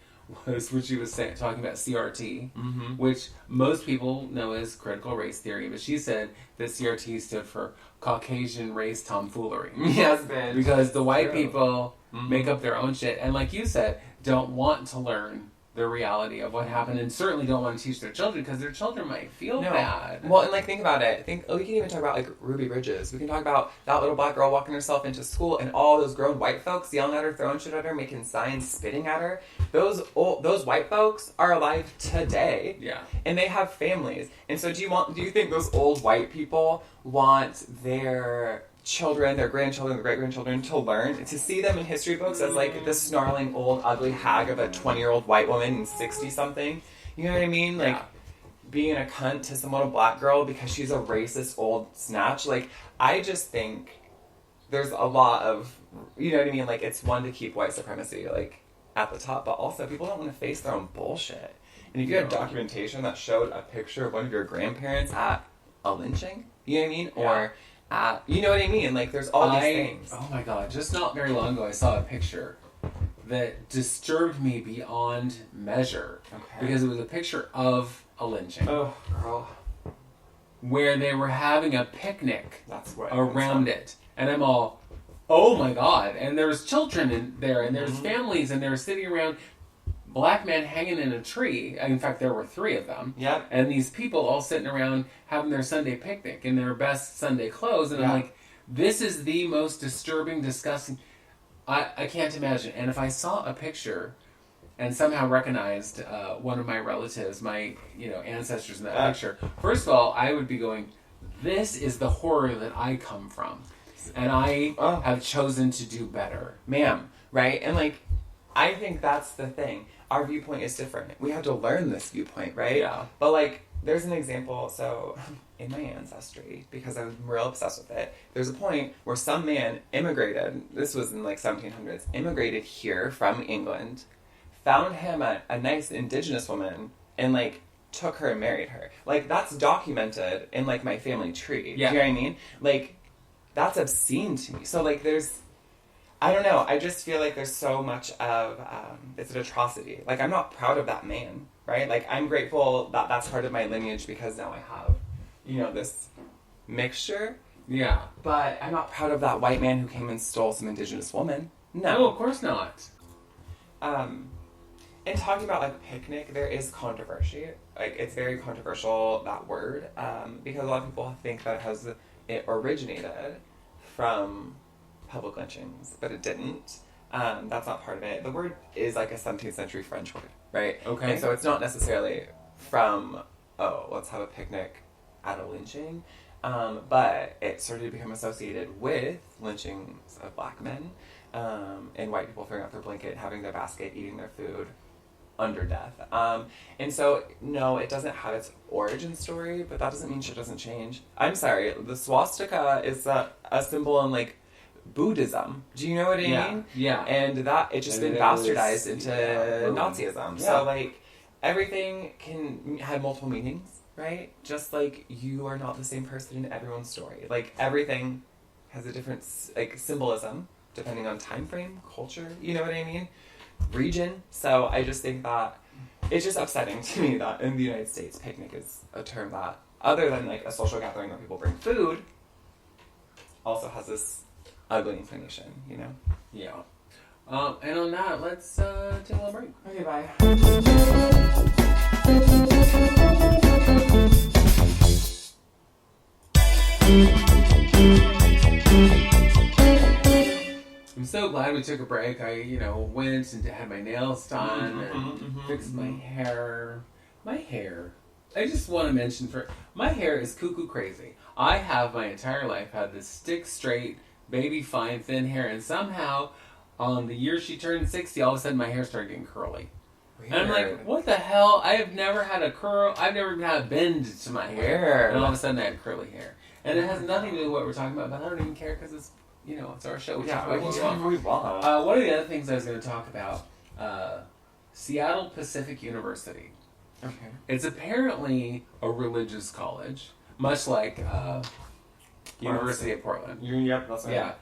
was when she was talking about CRT, which most people know as critical race theory, but she said that CRT stood for Caucasian race tomfoolery. Yes, bitch. Because the white True. people make up their own shit, and like you said, don't want to learn the reality of what happened, and certainly don't want to teach their children because their children might feel bad. Well, and like think about it. We can even talk about like Ruby Bridges. We can talk about that little black girl walking herself into school and all those grown white folks yelling at her, throwing shit at her, making signs, spitting at her. Those white folks are alive today. Yeah. And they have families. And so do you think those old white people want their children, their grandchildren, their great-grandchildren to learn, to see them in history books as like the snarling old ugly hag of a 20-year-old white woman and 60-something? You know what I mean? Like, being a cunt to some little black girl because she's a racist old snatch. Like, I just think there's a lot of, you know what I mean? Like, it's one to keep white supremacy, like, at the top, but also people don't want to face their own bullshit. And if you had documentation that showed a picture of one of your grandparents at a lynching, you know what I mean? Or you know what I mean? Like, there's all these things. Oh my god, just not very long ago I saw a picture that disturbed me beyond measure. Okay. Because it was a picture of a lynching. Oh, girl. Where they were having a picnic That's what around it. And I'm all, oh my god. And there's children in there, and there's families, and they're sitting around, black men hanging in a tree. In fact, there were 3 of them. Yep. And these people all sitting around having their Sunday picnic in their best Sunday clothes. And I'm like, this is the most disturbing, disgusting... I can't imagine. And if I saw a picture and somehow recognized one of my relatives, my ancestors in that picture, first of all, I would be going, this is the horror that I come from. And I have chosen to do better. Ma'am, right? And, like, I think that's the thing. Our viewpoint is different. We have to learn this viewpoint, right? Yeah. But, like, there's an example, so, in my ancestry, because I'm real obsessed with it, there's a point where some man immigrated, this was in, like, 1700s, immigrated here from England, found him a nice indigenous woman, and, like, took her and married her. Like, that's documented in, like, my family tree. Yeah. Do you know what I mean? Like, that's obscene to me. So, like, I don't know, I just feel like there's so much of, it's an atrocity. Like, I'm not proud of that man, right? Like, I'm grateful that that's part of my lineage because now I have, this mixture. Yeah. But I'm not proud of that white man who came and stole some indigenous woman. No, of course not. And talking about, like, picnic, there is controversy. Like, it's very controversial, that word, because a lot of people think that it originated from public lynchings, but it didn't. That's not part of it. The word is like a 17th century French word, right? Okay. And so it's not necessarily from, let's have a picnic at a lynching, but it started to become associated with lynchings of black men, and white people throwing out their blanket, having their basket, eating their food under death. And so, no, it doesn't have its origin story, but that doesn't mean shit doesn't change. I'm sorry, the swastika is a symbol in, like, Buddhism. Do you know what I mean? Yeah. And that, it's just been bastardized into Nazism. Yeah. So, like, everything can have multiple meanings, right? Just like you are not the same person in everyone's story. Like, everything has a different, like, symbolism, depending on time frame, culture, you know what I mean? Region. So I just think that it's just upsetting to me that in the United States, picnic is a term that, other than, like, a social gathering where people bring food, also has this ugly inclination, you know? Yeah. And on that, let's take a little break. Okay, bye. I'm so glad we took a break. I, went and had my nails done and fixed my hair. My hair. I just want to mention my hair is cuckoo crazy. I have my entire life had this stick straight, baby fine, thin hair, and somehow on the year she turned 60, all of a sudden my hair started getting curly. Weird. And I'm like, what the hell? I have never had a curl. I've never even had a bend to my hair. Weird. And all of a sudden I have curly hair. And it has nothing to do with what we're talking about, but I don't even care because it's, it's our show. We talk about what we want. we want. One of the other things I was going to talk about, Seattle Pacific University. Okay. It's apparently a religious college, much like University of Portland. Yep, that's right. Yeah.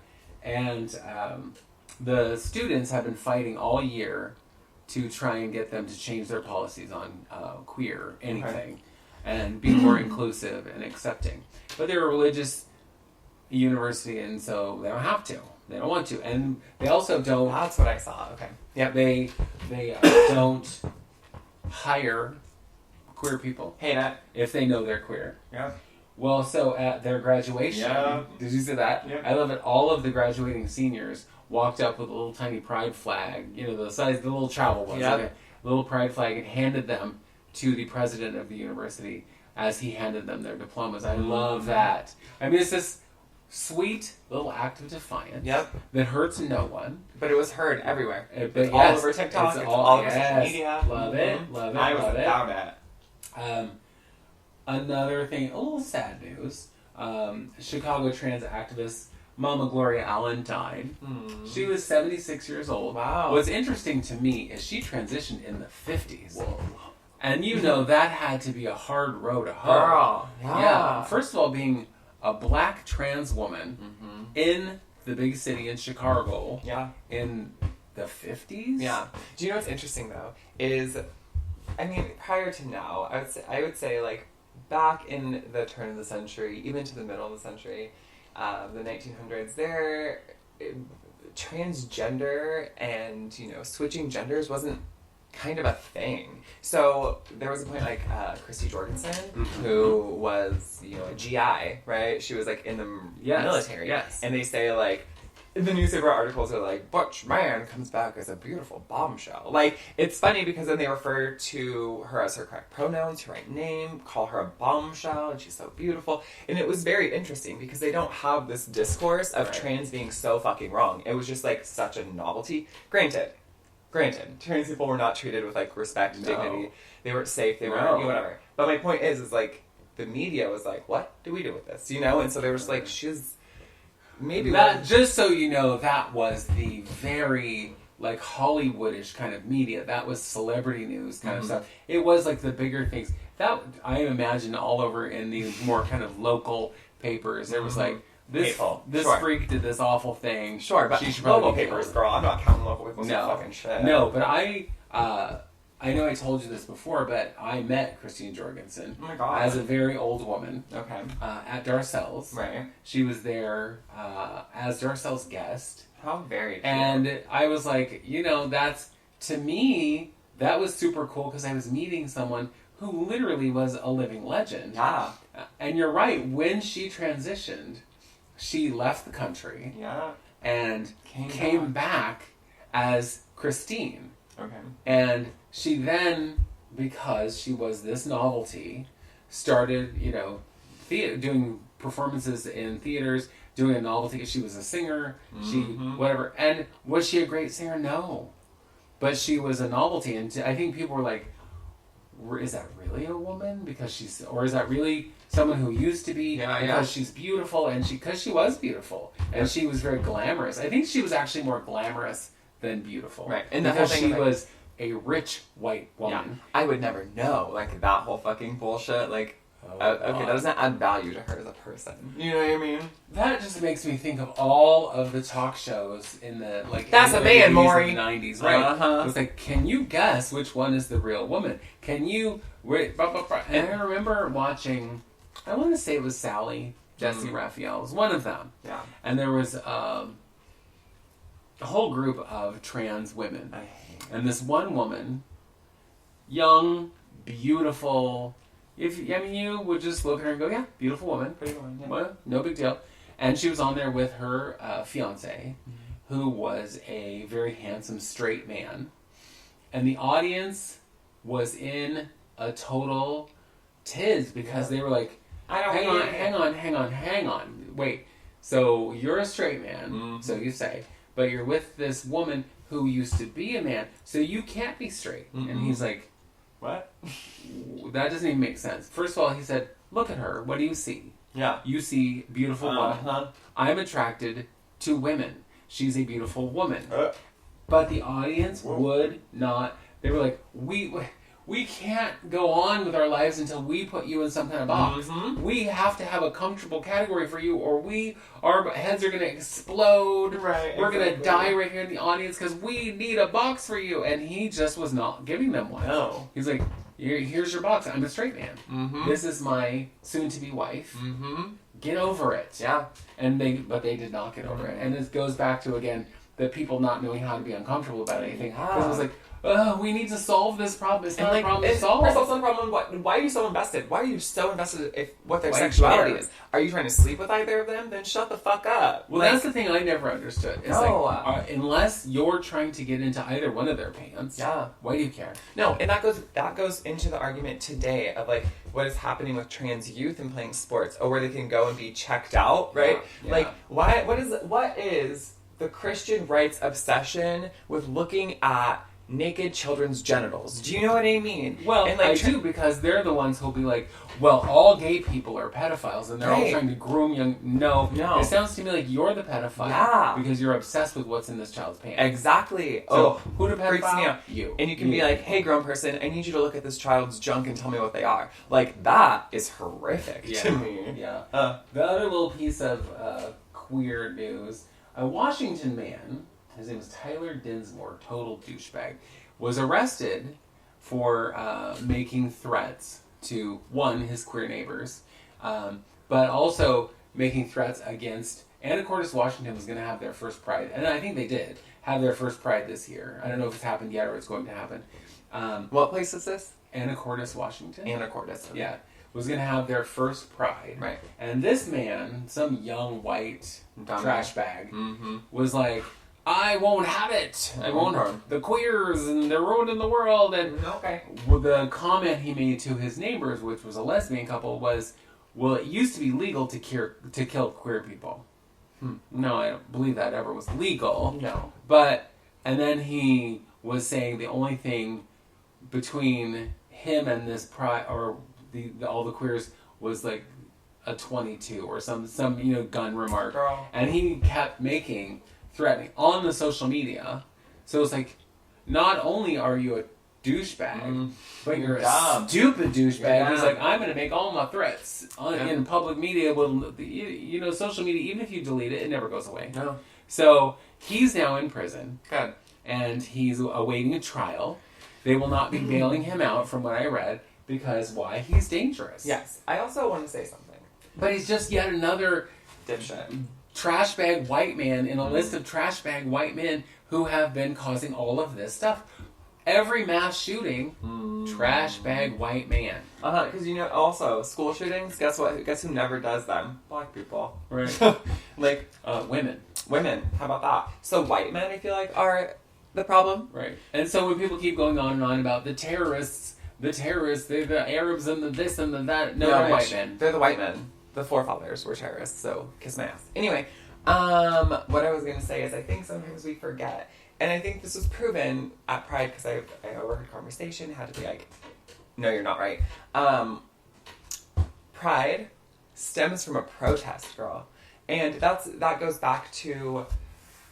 And the students have been fighting all year to try and get them to change their policies on queer anything and be more inclusive and accepting. But they're a religious university, and so they don't have to. They don't want to. And they also don't... That's what I saw. Okay. Yeah, they don't hire queer people. Hey, Nat. If they know they're queer. Yeah. Well, so at their graduation, did you see that? Yeah. I love it. All of the graduating seniors walked up with a little tiny pride flag, the size the little travel was, yeah. like a little pride flag, and handed them to the president of the university as he handed them their diplomas. I love that. I mean, it's this sweet little act of defiance that hurts no one. But it was heard everywhere. It's all over TikTok. It's all over social media. Love it. Love it. I was love about it. Another thing, a little sad news. Chicago trans activist Mama Gloria Allen died. She was 76 years old. Wow. What's interesting to me is she transitioned in the 50s. Whoa. And that had to be a hard road to hoe. Girl. Yeah. First of all, being a black trans woman in the big city in Chicago in the 50s? Yeah. Do you know what's interesting, though? Is, prior to now, I would say like, back in the turn of the century, even to the middle of the century, the 1900s, transgender and, switching genders wasn't kind of a thing. So there was a point like Christy Jorgensen, who was, a GI, right? She was like in the military. Yes. And they say like, the newspaper articles are like, Butch man comes back as a beautiful bombshell. Like, it's funny because then they refer to her as her correct pronouns, her right name, call her a bombshell, and she's so beautiful. And it was very interesting because they don't have this discourse of trans being so fucking wrong. It was just like such a novelty. Granted, trans people were not treated with like respect and dignity. They weren't safe, they weren't, whatever. But my point is like, the media was like, what do we do with this? And so they were just like, she's... Maybe that, just so you know, that was the very like Hollywoodish kind of media. That was celebrity news kind of stuff. It was like the bigger things that I imagine all over in the more kind of local papers. There was like this freak did this awful thing. Sure, but she should local papers, girl. I'm not counting local papers. No fucking shit. No, but I know I told you this before, but I met Christine Jorgensen as a very old woman. Okay. At Darcel's. Right. She was there as Darcel's guest. How very cute. And I was like, that's, to me, that was super cool because I was meeting someone who literally was a living legend. Yeah. And you're right, when she transitioned, she left the country. Yeah. And came back as Christine. Okay. And she then, because she was this novelty, started, doing performances in theaters, doing a novelty. She was a singer, she, whatever. And was she a great singer? No. But she was a novelty. And I think people were like, is that really a woman? Or is that really someone who used to be? Because she's beautiful, and because she was beautiful. And she was very glamorous. I think she was actually more glamorous than beautiful. Right. And because she was a rich white woman. Yeah. I would never know, like, that whole fucking bullshit, like, okay, that doesn't add value to her as a person. You know what I mean? That just makes me think of all of the talk shows in the, like, that's in a man, Maury. In the 90s, right? It was like, can you guess which one is the real woman? Can you, wait, and I remember watching, I want to say it was Sally, Jesse Raphael, was one of them. Yeah. And there was a whole group of trans women. And this one woman, young, beautiful, you would just look at her and go, yeah, beautiful woman. Pretty woman, yeah. Well, no big deal. And she was on there with her fiance, who was a very handsome straight man. And the audience was in a total tiz because they were like, hang on. Wait, so you're a straight man, so you say, but you're with this woman who used to be a man, so you can't be straight. Mm-hmm. And he's like, what? That doesn't even make sense. First of all, he said, look at her. What do you see? Yeah. You see beautiful woman. I'm attracted to women. She's a beautiful woman. But the audience would not. They were like, we can't go on with our lives until we put you in some kind of box. Mm-hmm. We have to have a comfortable category for you, or our heads are going to explode. Right. We're going to die right here in the audience because we need a box for you. And he just was not giving them one. No. He's like, here's your box. I'm a straight man. Mm-hmm. This is my soon-to-be wife. Mm-hmm. Get over it. Yeah. But they did not get over it. And this goes back to, again, the people not knowing how to be uncomfortable about anything. Because it was like, we need to solve this problem. It's not a problem to solve. First of all, it's not a problem. Why are you so invested? Why are you so invested in what their sexuality is? Are you trying to sleep with either of them? Then shut the fuck up. Well, that's the thing I never understood. It's unless you're trying to get into either one of their pants, why do you care? No, and that goes into the argument today of like what is happening with trans youth and playing sports, or where they can go and be checked out, right? Yeah. Like, what is the Christian right's obsession with looking at naked children's genitals? Do you know what I mean? Well, and I do, because they're the ones who'll be like, well, all gay people are pedophiles and they're all trying to groom young... No. It sounds to me like you're the pedophile because you're obsessed with what's in this child's pants. Exactly. So, who the pedophile? Freaks me out. You. And you can be like, hey, grown person, I need you to look at this child's junk and tell me what they are. Like, that is horrific to me. Yeah. The other little piece of queer news, a Washington man... His name is Tyler Dinsmore, total douchebag, was arrested for making threats to, one, his queer neighbors, but also making threats against... Anacortes, Washington was going to have their first Pride, and I think they did have their first Pride this year. I don't know if it's happened yet or it's going to happen. What place is this? Anacortes, Washington. Anacortes. Okay. Yeah. Was going to have their first Pride. Right. And this man, some young white trash bag, was like... I won't have it. I won't. The queers and they're ruining the world. And the comment he made to his neighbors, which was a lesbian couple, was, "Well, it used to be legal to kill queer people." No, I don't believe that ever was legal. No, and then he was saying the only thing between him and this pride or all the queers was like a 22 or some gun remark, and he kept threatening on the social media. So it's like, not only are you a douchebag, but you're a stupid douchebag who's like, I'm going to make all my threats in public media. Social media, even if you delete it, it never goes away. No. So he's now in prison. Good. And he's awaiting a trial. They will not be bailing him out, from what I read, because why? He's dangerous. Yes. I also want to say something. But he's just yet another dipshit. Trash bag white man in a list of trash bag white men who have been causing all of this stuff. Every mass shooting, trash bag white man. Because also school shootings. Guess what? Guess who never does them? Black people. Right. Like women. Women. How about that? So white men, I feel like, are the problem. Right. And so when people keep going on and on about the terrorists, they're the Arabs and the this and the that. No, they're white men. They're the white men. The forefathers were terrorists, so kiss my ass. Anyway, what I was going to say is I think sometimes we forget, and I think this was proven at Pride because I overheard conversation, had to be like, no, you're not right. Pride stems from a protest, girl. And that goes back to,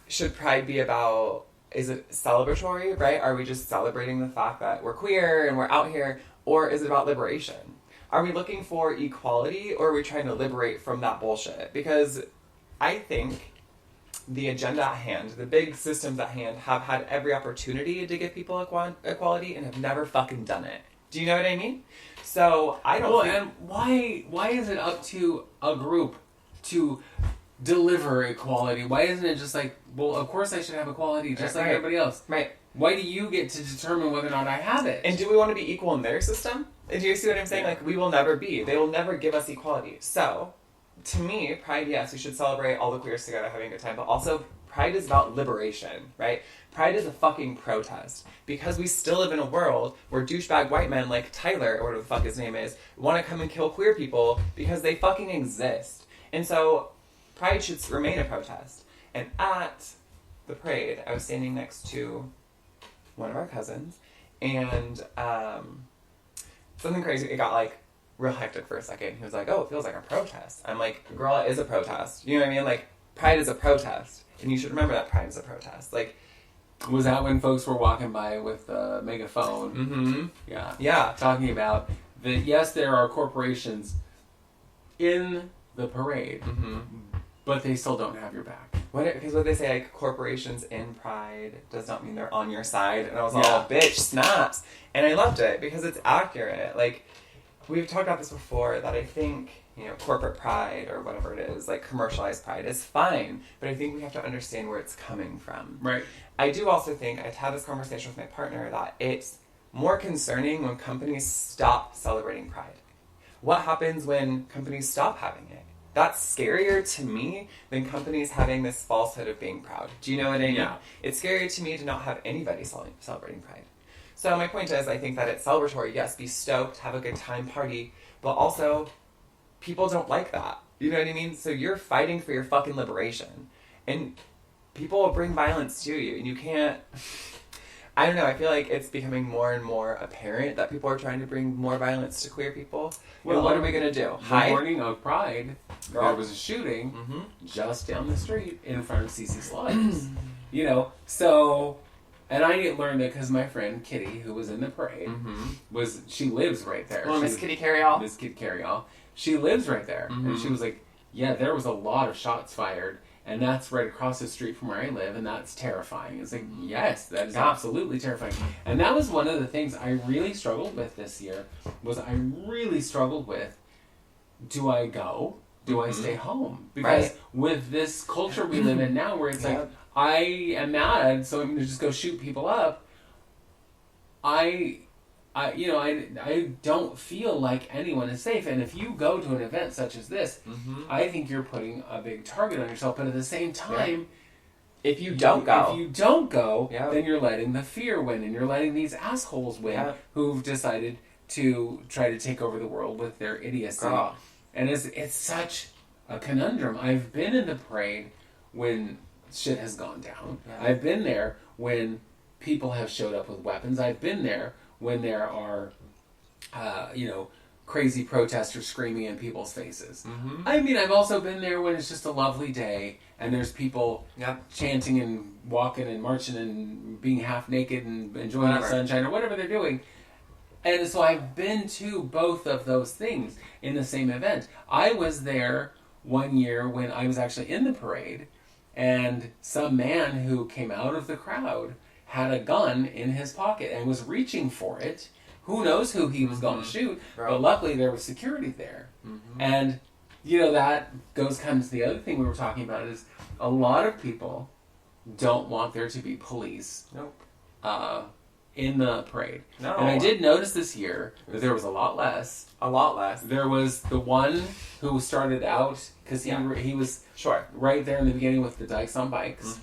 should Pride be about, is it celebratory, right? Are we just celebrating the fact that we're queer and we're out here, or is it about liberation? Are we looking for equality, or are we trying to liberate from that bullshit? Because I think the agenda at hand, the big systems at hand, have had every opportunity to give people equality and have never fucking done it. Do you know what I mean? So I don't think... and why is it up to a group to deliver equality? Why isn't it just like, well, of course I should have equality just like everybody else? Right. Why do you get to determine whether or not I have it? And do we want to be equal in their system? Do you see what I'm saying? Like, we will never be. They will never give us equality. So, to me, Pride, yes, we should celebrate all the queers together having a good time, but also, Pride is about liberation, right? Pride is a fucking protest. Because we still live in a world where douchebag white men like Tyler, or whatever the fuck his name is, want to come and kill queer people because they fucking exist. And so, Pride should remain a protest. And at the parade, I was standing next to one of our cousins, and something crazy. It got like real hectic for a second. He was like, "Oh, it feels like a protest." I'm like, "Girl, it is a protest." You know what I mean? Like, Pride is a protest, and you should remember that Pride is a protest. Like, was that when folks were walking by with a megaphone? mm-hmm. Yeah, talking about that. Yes, there are corporations in the parade, Mm-hmm. but they still don't have your back. Because what they say, like, corporations in Pride does not mean they're on your side. And I was Yeah. all, bitch, snaps. And I loved it because it's accurate. Like, we've talked about this before, that I think, you know, corporate pride or whatever it is, like commercialized pride is fine. But I think we have to understand where it's coming from. Right. I do also think, I've had this conversation with my partner, that it's more concerning when companies stop celebrating pride. What happens when companies stop having it? That's scarier to me than companies having this falsehood of being proud. Do you know what I mean? Yeah. It's scarier to me to not have anybody celebrating pride. So my point is, I think that it's celebratory. Yes, be stoked, have a good time, party, but also people don't like that. You know what I mean? So you're fighting for your fucking liberation, and people will bring violence to you, and you can't. I don't know, I feel like it's becoming more and more apparent that people are trying to bring more violence to queer people. Well, and what are we going to do? The Hide? morning of Pride, Girl. there was a shooting Mm-hmm. just down the street in front of CC Slides. You know, so, and I learned that because my friend Kitty, who was in the parade, Mm-hmm. she lives right there. Oh, Miss Kitty Carryall? Miss Kitty Carryall. She lives right there. And she was like, yeah, there was a lot of shots fired. And that's right across the street from where I live, and that's terrifying. It's like, yes, that is absolutely terrifying. And that was one of the things I really struggled with this year, do I go? Do I stay home? Because with this culture we live in now, where it's like, I am mad, so I'm going to just go shoot people up, I don't feel like anyone is safe. And if you go to an event such as this, I think you're putting a big target on yourself. But at the same time, if you don't go, then you're letting the fear win, and you're letting these assholes win who've decided to try to take over the world with their idiocy. Girl. And it's such a conundrum. I've been in the parade when shit has gone down. Yeah. I've been there when people have showed up with weapons. I've been there when there are, crazy protesters screaming in people's faces. I mean, I've also been there when it's just a lovely day and there's people chanting and walking and marching and being half naked and enjoying the sunshine or whatever they're doing. And so I've been to both of those things in the same event. I was there one year when I was actually in the parade, and some man who came out of the crowd had a gun in his pocket and was reaching for it. Who knows who he was going to shoot, but luckily there was security there. And, that goes kind of to the other thing we were talking about, is a lot of people don't want there to be police in the parade. No. And I did notice this year that there was a lot less. A lot less. There was the one who started out, because he was Sure. right there in the beginning with the dykes on bikes.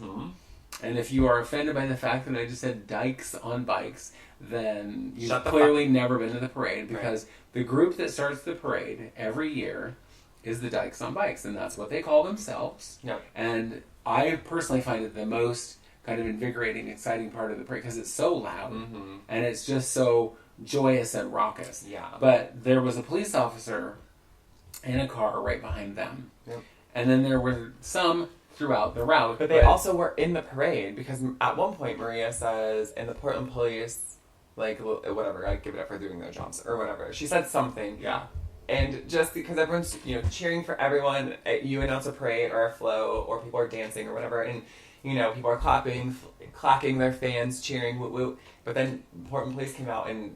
And if you are offended by the fact that I just said dykes on bikes, then you've clearly never been to the parade, because the group that starts the parade every year is the dykes on bikes, and that's what they call themselves. Yep. And I personally find it the most kind of invigorating, exciting part of the parade, because it's so loud and it's just so joyous and raucous. Yeah. But there was a police officer in a car right behind them. Yep. And then there were some throughout the route. But they also were in the parade, because at one point Maria says, and the Portland police, like, whatever, I give it up for doing their jobs, or whatever. She said something. Yeah. And just because everyone's, cheering for everyone, you announce a parade or a flow, or people are dancing or whatever, and, people are clapping their fans, cheering, woo woo. But then Portland police came out and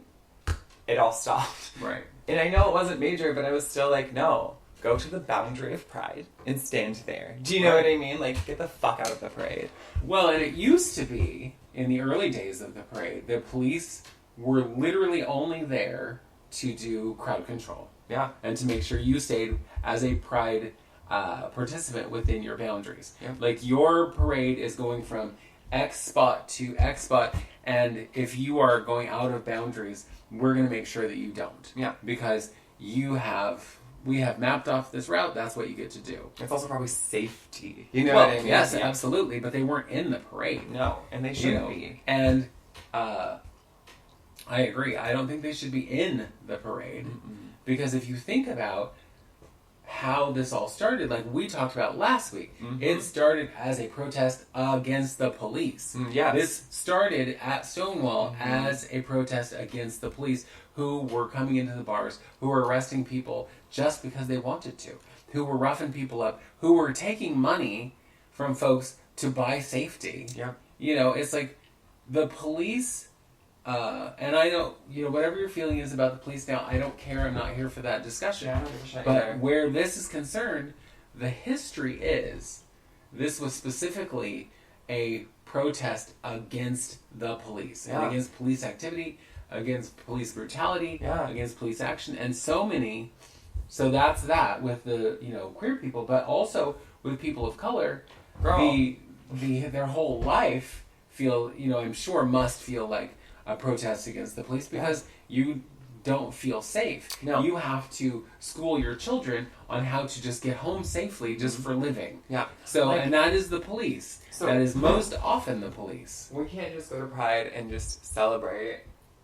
it all stopped. Right. And I know it wasn't major, but I was still like, no. Go to the boundary of Pride and stand there. Do you know what I mean? Like, get the fuck out of the parade. Well, and it used to be, in the early days of the parade, the police were literally only there to do crowd control. Yeah. And to make sure you stayed as a Pride participant within your boundaries. Yeah. Like, your parade is going from X spot to X spot, and if you are going out of boundaries, we're going to make sure that you don't. Yeah. Because you have we have mapped off this route. That's what you get to do. It's also probably safety. You know what I mean? Yes, absolutely. But they weren't in the parade. No, and they shouldn't be. And I agree. I don't think they should be in the parade. Because if you think about how this all started, like we talked about last week, it started as a protest against the police. Yes. This started at Stonewall as a protest against the police who were coming into the bars, who were arresting people just because they wanted to, who were roughing people up, who were taking money from folks to buy safety. Yeah. You know, it's like the police, and I don't, you know, whatever your feeling is about the police now, I don't care. I'm not here for that discussion. Yeah, but where this is concerned, the history is this was specifically a protest against the police and against police activity, against police brutality, against police action, and so that's that with the, you know, queer people, but also with people of color. Their whole life feel, you know, I'm sure must feel like a protest against the police because you don't feel safe. No. You have to school your children on how to just get home safely just for living. Yeah. So, and that is the police. So, that is most often the police. We can't just go to Pride and just celebrate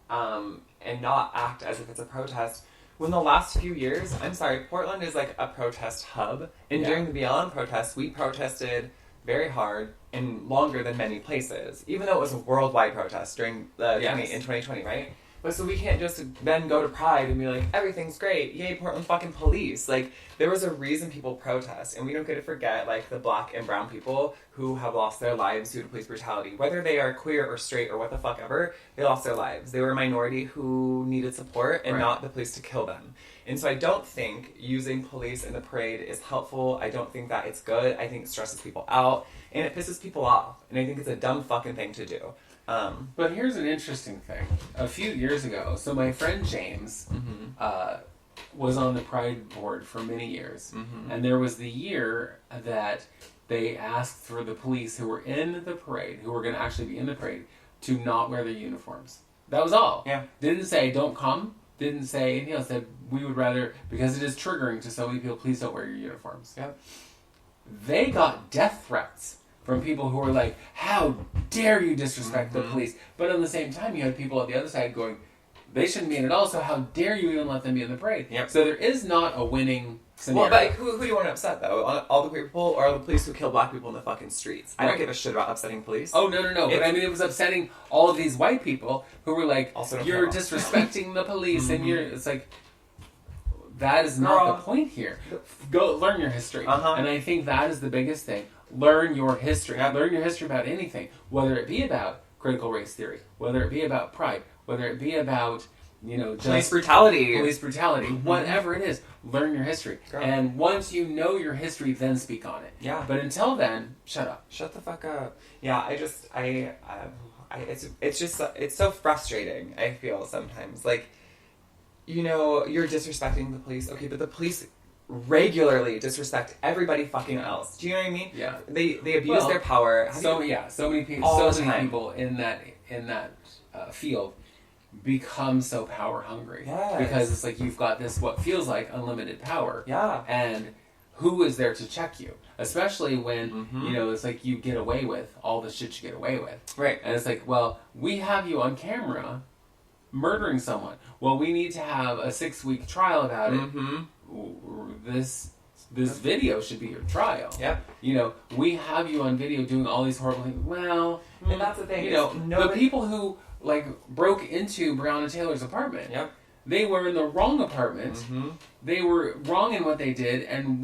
and not act as if it's a protest. When the last few years, I'm sorry, Portland is like a protest hub. And during the BLM protests, we protested very hard and longer than many places, even though it was a worldwide protest during in 2020, right? But so we can't just then go to Pride and be like, everything's great, yay, Portland fucking police. Like, there was a reason people protest, and we don't get to forget, like, the black and brown people who have lost their lives due to police brutality. Whether they are queer or straight or what the fuck ever, they lost their lives. They were a minority who needed support and not the police to kill them. And so I don't think using police in the parade is helpful. I don't think that it's good. I think it stresses people out, and it pisses people off. And I think it's a dumb fucking thing to do. But here's an interesting thing. A few years ago, so my friend James was on the Pride board for many years. And there was the year that they asked for the police who were in the parade, who were going to actually be in the parade, to not wear their uniforms. That was all. Yeah. Didn't say, don't come. Didn't say anything else. Said, we would rather, because it is triggering to so many people, please don't wear your uniforms. Yep. They got death threats from people who were like, how dare you disrespect the police? But at the same time, you had people at the other side going, they shouldn't be in it all, so how dare you even let them be in the parade? Yep. So there is not a winning scenario. Well, but who do you want to upset, though? All the queer people or the police who kill black people in the fucking streets? I don't give a shit about upsetting police. Oh, no. But I mean, it was upsetting all of these white people who were like, you're disrespecting the police, and it's like, that is not the point here. Go learn your history. And I think that is the biggest thing. Learn your history. Learn your history about anything, whether it be about critical race theory, whether it be about pride, whether it be about, you know, just police brutality, whatever it is. Learn your history, and once you know your history, then speak on it. Yeah. But until then, shut up. Shut the fuck up. Yeah. It's so frustrating. I feel sometimes like, you know, you're disrespecting the police. Okay, but the police regularly disrespect everybody fucking else. Do you know what I mean? Yeah. They abuse their power. So many people in that field become so power hungry. Yes. Because it's like you've got this what feels like unlimited power. Yeah. And who is there to check you? Especially when, you know, it's like you get away with all the shit you get away with. Right. And it's like, well, we have you on camera murdering someone. Well, we need to have a 6-week trial about it. This video should be your trial. Yep. You know, we have you on video doing all these horrible things. Well, and that's the thing. You know, the people who like broke into Breonna Taylor's apartment. Yep. They were in the wrong apartment. They were wrong in what they did, and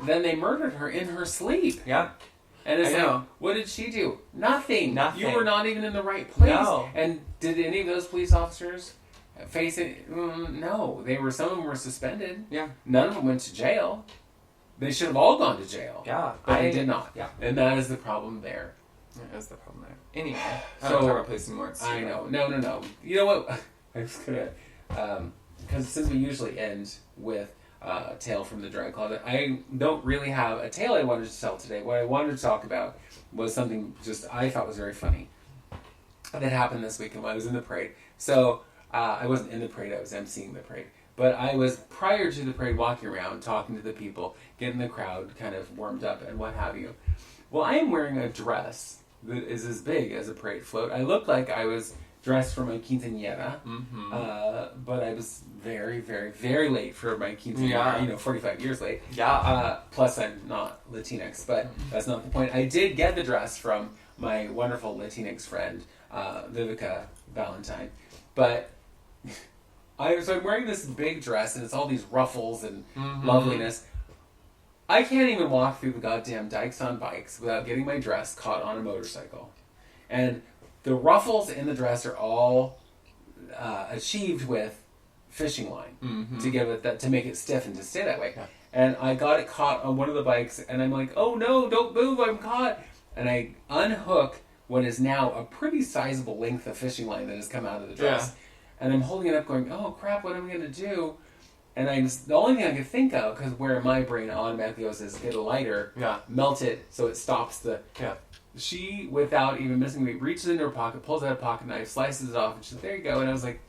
then they murdered her in her sleep. Yep. And it's like, what did she do? Nothing. Nothing. You were not even in the right place. No. And did any of those police officers face it? No. Some of them were suspended. Yeah. None of them went to jail. They should have all gone to jail. Yeah. But they did not. Yeah. and that is the problem there. That is the problem there. Anyway, I So- don't talk about police anymore. I know. No. You know what? I was gonna, because since we usually end with a tale from the drag closet, I don't really have a tale I wanted to tell today. What I wanted to talk about was something just I thought was very funny that happened this weekend when I was in the parade. So I wasn't in the parade; I was emceeing the parade. But I was, prior to the parade, walking around, talking to the people, getting the crowd kind of warmed up and what have you. Well, I am wearing a dress that is as big as a parade float. I looked like I was dressed for my quinceañera, but I was very, very, very late for my quinceañera, 45 years late. Yeah. Plus, I'm not Latinx, but that's not the point. I did get the dress from my wonderful Latinx friend, Vivica Valentine, but I'm wearing this big dress, and it's all these ruffles and loveliness. I can't even walk through the goddamn dikes on bikes without getting my dress caught on a motorcycle. And the ruffles in the dress are all achieved with fishing line to give it that, to make it stiff and to stay that way. Yeah. And I got it caught on one of the bikes, and I'm like, oh no, don't move, I'm caught. And I unhook what is now a pretty sizable length of fishing line that has come out of the dress. Yeah. And I'm holding it up going, oh crap, what am I going to do? And the only thing I could think of, because where my brain automatically goes is get a lighter, melt it so it stops the... Yeah. She, without even missing me, reaches into her pocket, pulls out a pocket knife, slices it off, and she's like, there you go. And I was like,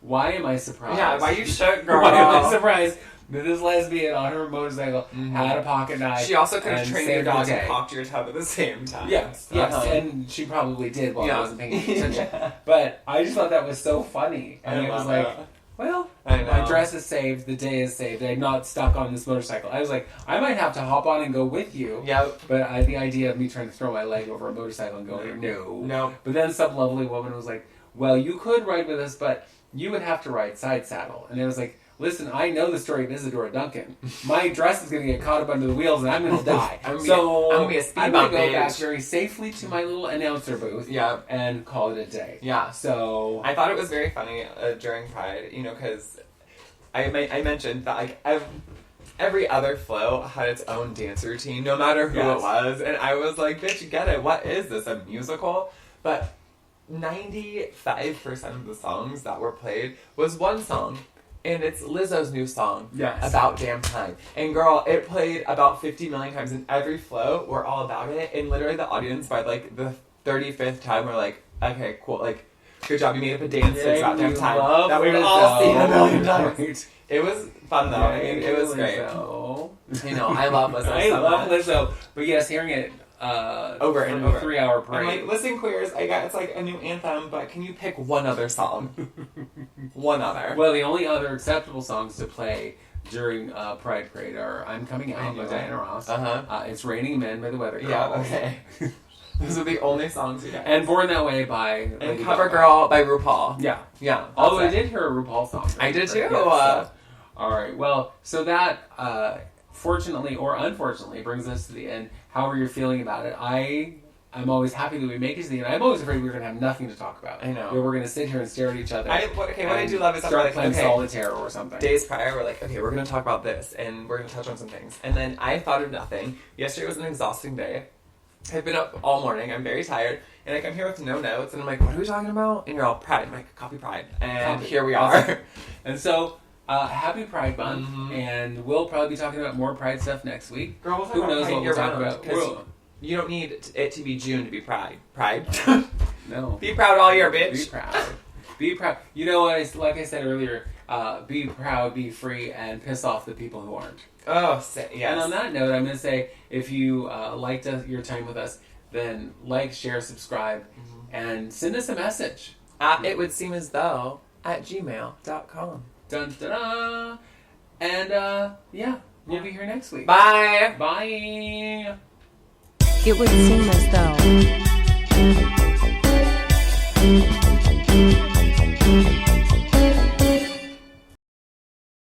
why am I surprised? Yeah, why you shook, girl? Why am I surprised that this lesbian on her motorcycle had a pocket knife? She also could have trained your dog and popped your tub at the same time. Yes, and she probably did while I wasn't paying attention. But I just thought that was so funny. And it was like... That. Well, my dress is saved, the day is saved, I'm not stuck on this motorcycle. I was like, I might have to hop on and go with you. Yep. But the idea of me trying to throw my leg over a motorcycle and going, no. But then some lovely woman was like, well, you could ride with us, but you would have to ride side saddle. And I was like, listen, I know the story of Isadora Duncan. My dress is going to get caught up under the wheels and I'm going to die. I'm going to go back very safely to my little announcer booth and call it a day. Yeah. So I thought it was very funny during Pride, because I mentioned that like every other float had its own dance routine, no matter who it was. And I was like, bitch, you get it. What is this, a musical? But 95% of the songs that were played was one song. And it's Lizzo's new song, About Damn Time. And girl, it played about 50 million times, and every float were all about it. And literally the audience, by like the 35th time, were like, okay, cool, like, good job, you made up a dance to About Damn Time. That we've all seen a million times. It was fun though, I mean, it was great. I love Lizzo. I love Lizzo. But yes, hearing it over and over. 3-hour parade. I'm like, listen, queers, it's like a new anthem, but can you pick one other song? One other. Well, the only other acceptable songs to play during Pride Parade are I'm Coming Out by Diana Ross. It's Raining Men by the Weather Girls. Yeah, okay. Those are the only songs you get. And Born That Way by and Lady Cover Girl by RuPaul. Yeah. Yeah. Although I did hear a RuPaul song. I did too. All right. Well, so that... fortunately or unfortunately brings us to the end. However you're feeling about it, I'm always happy that we make it to the end. I'm always afraid we're going to have nothing to talk about. I know. We're going to sit here and stare at each other. What I do love is start playing solitaire or something. Days prior, we're like, okay, we're going to talk about this, and we're going to touch on some things. And then I thought of nothing. Yesterday was an exhausting day. I've been up all morning. I'm very tired. And I come here with no notes, and I'm like, what are we talking about? And you're all, Pride. I'm like, copy Pride. And here we are. And so... happy Pride Month, and we'll probably be talking about more Pride stuff next week. Girl, who knows what we'll talk about? You don't need it to be June to be Pride. No. Be proud all year, bitch. Be proud. Be proud. You know what? Like I said earlier, be proud, be free, and piss off the people who aren't. Oh, yes. And on that note, I'm going to say, if you liked your time with us, then like, share, subscribe, and send us a message. It would seem as though at gmail.com. Dun, dun, dun. And, we'll be here next week. Bye. Bye. It would seem as though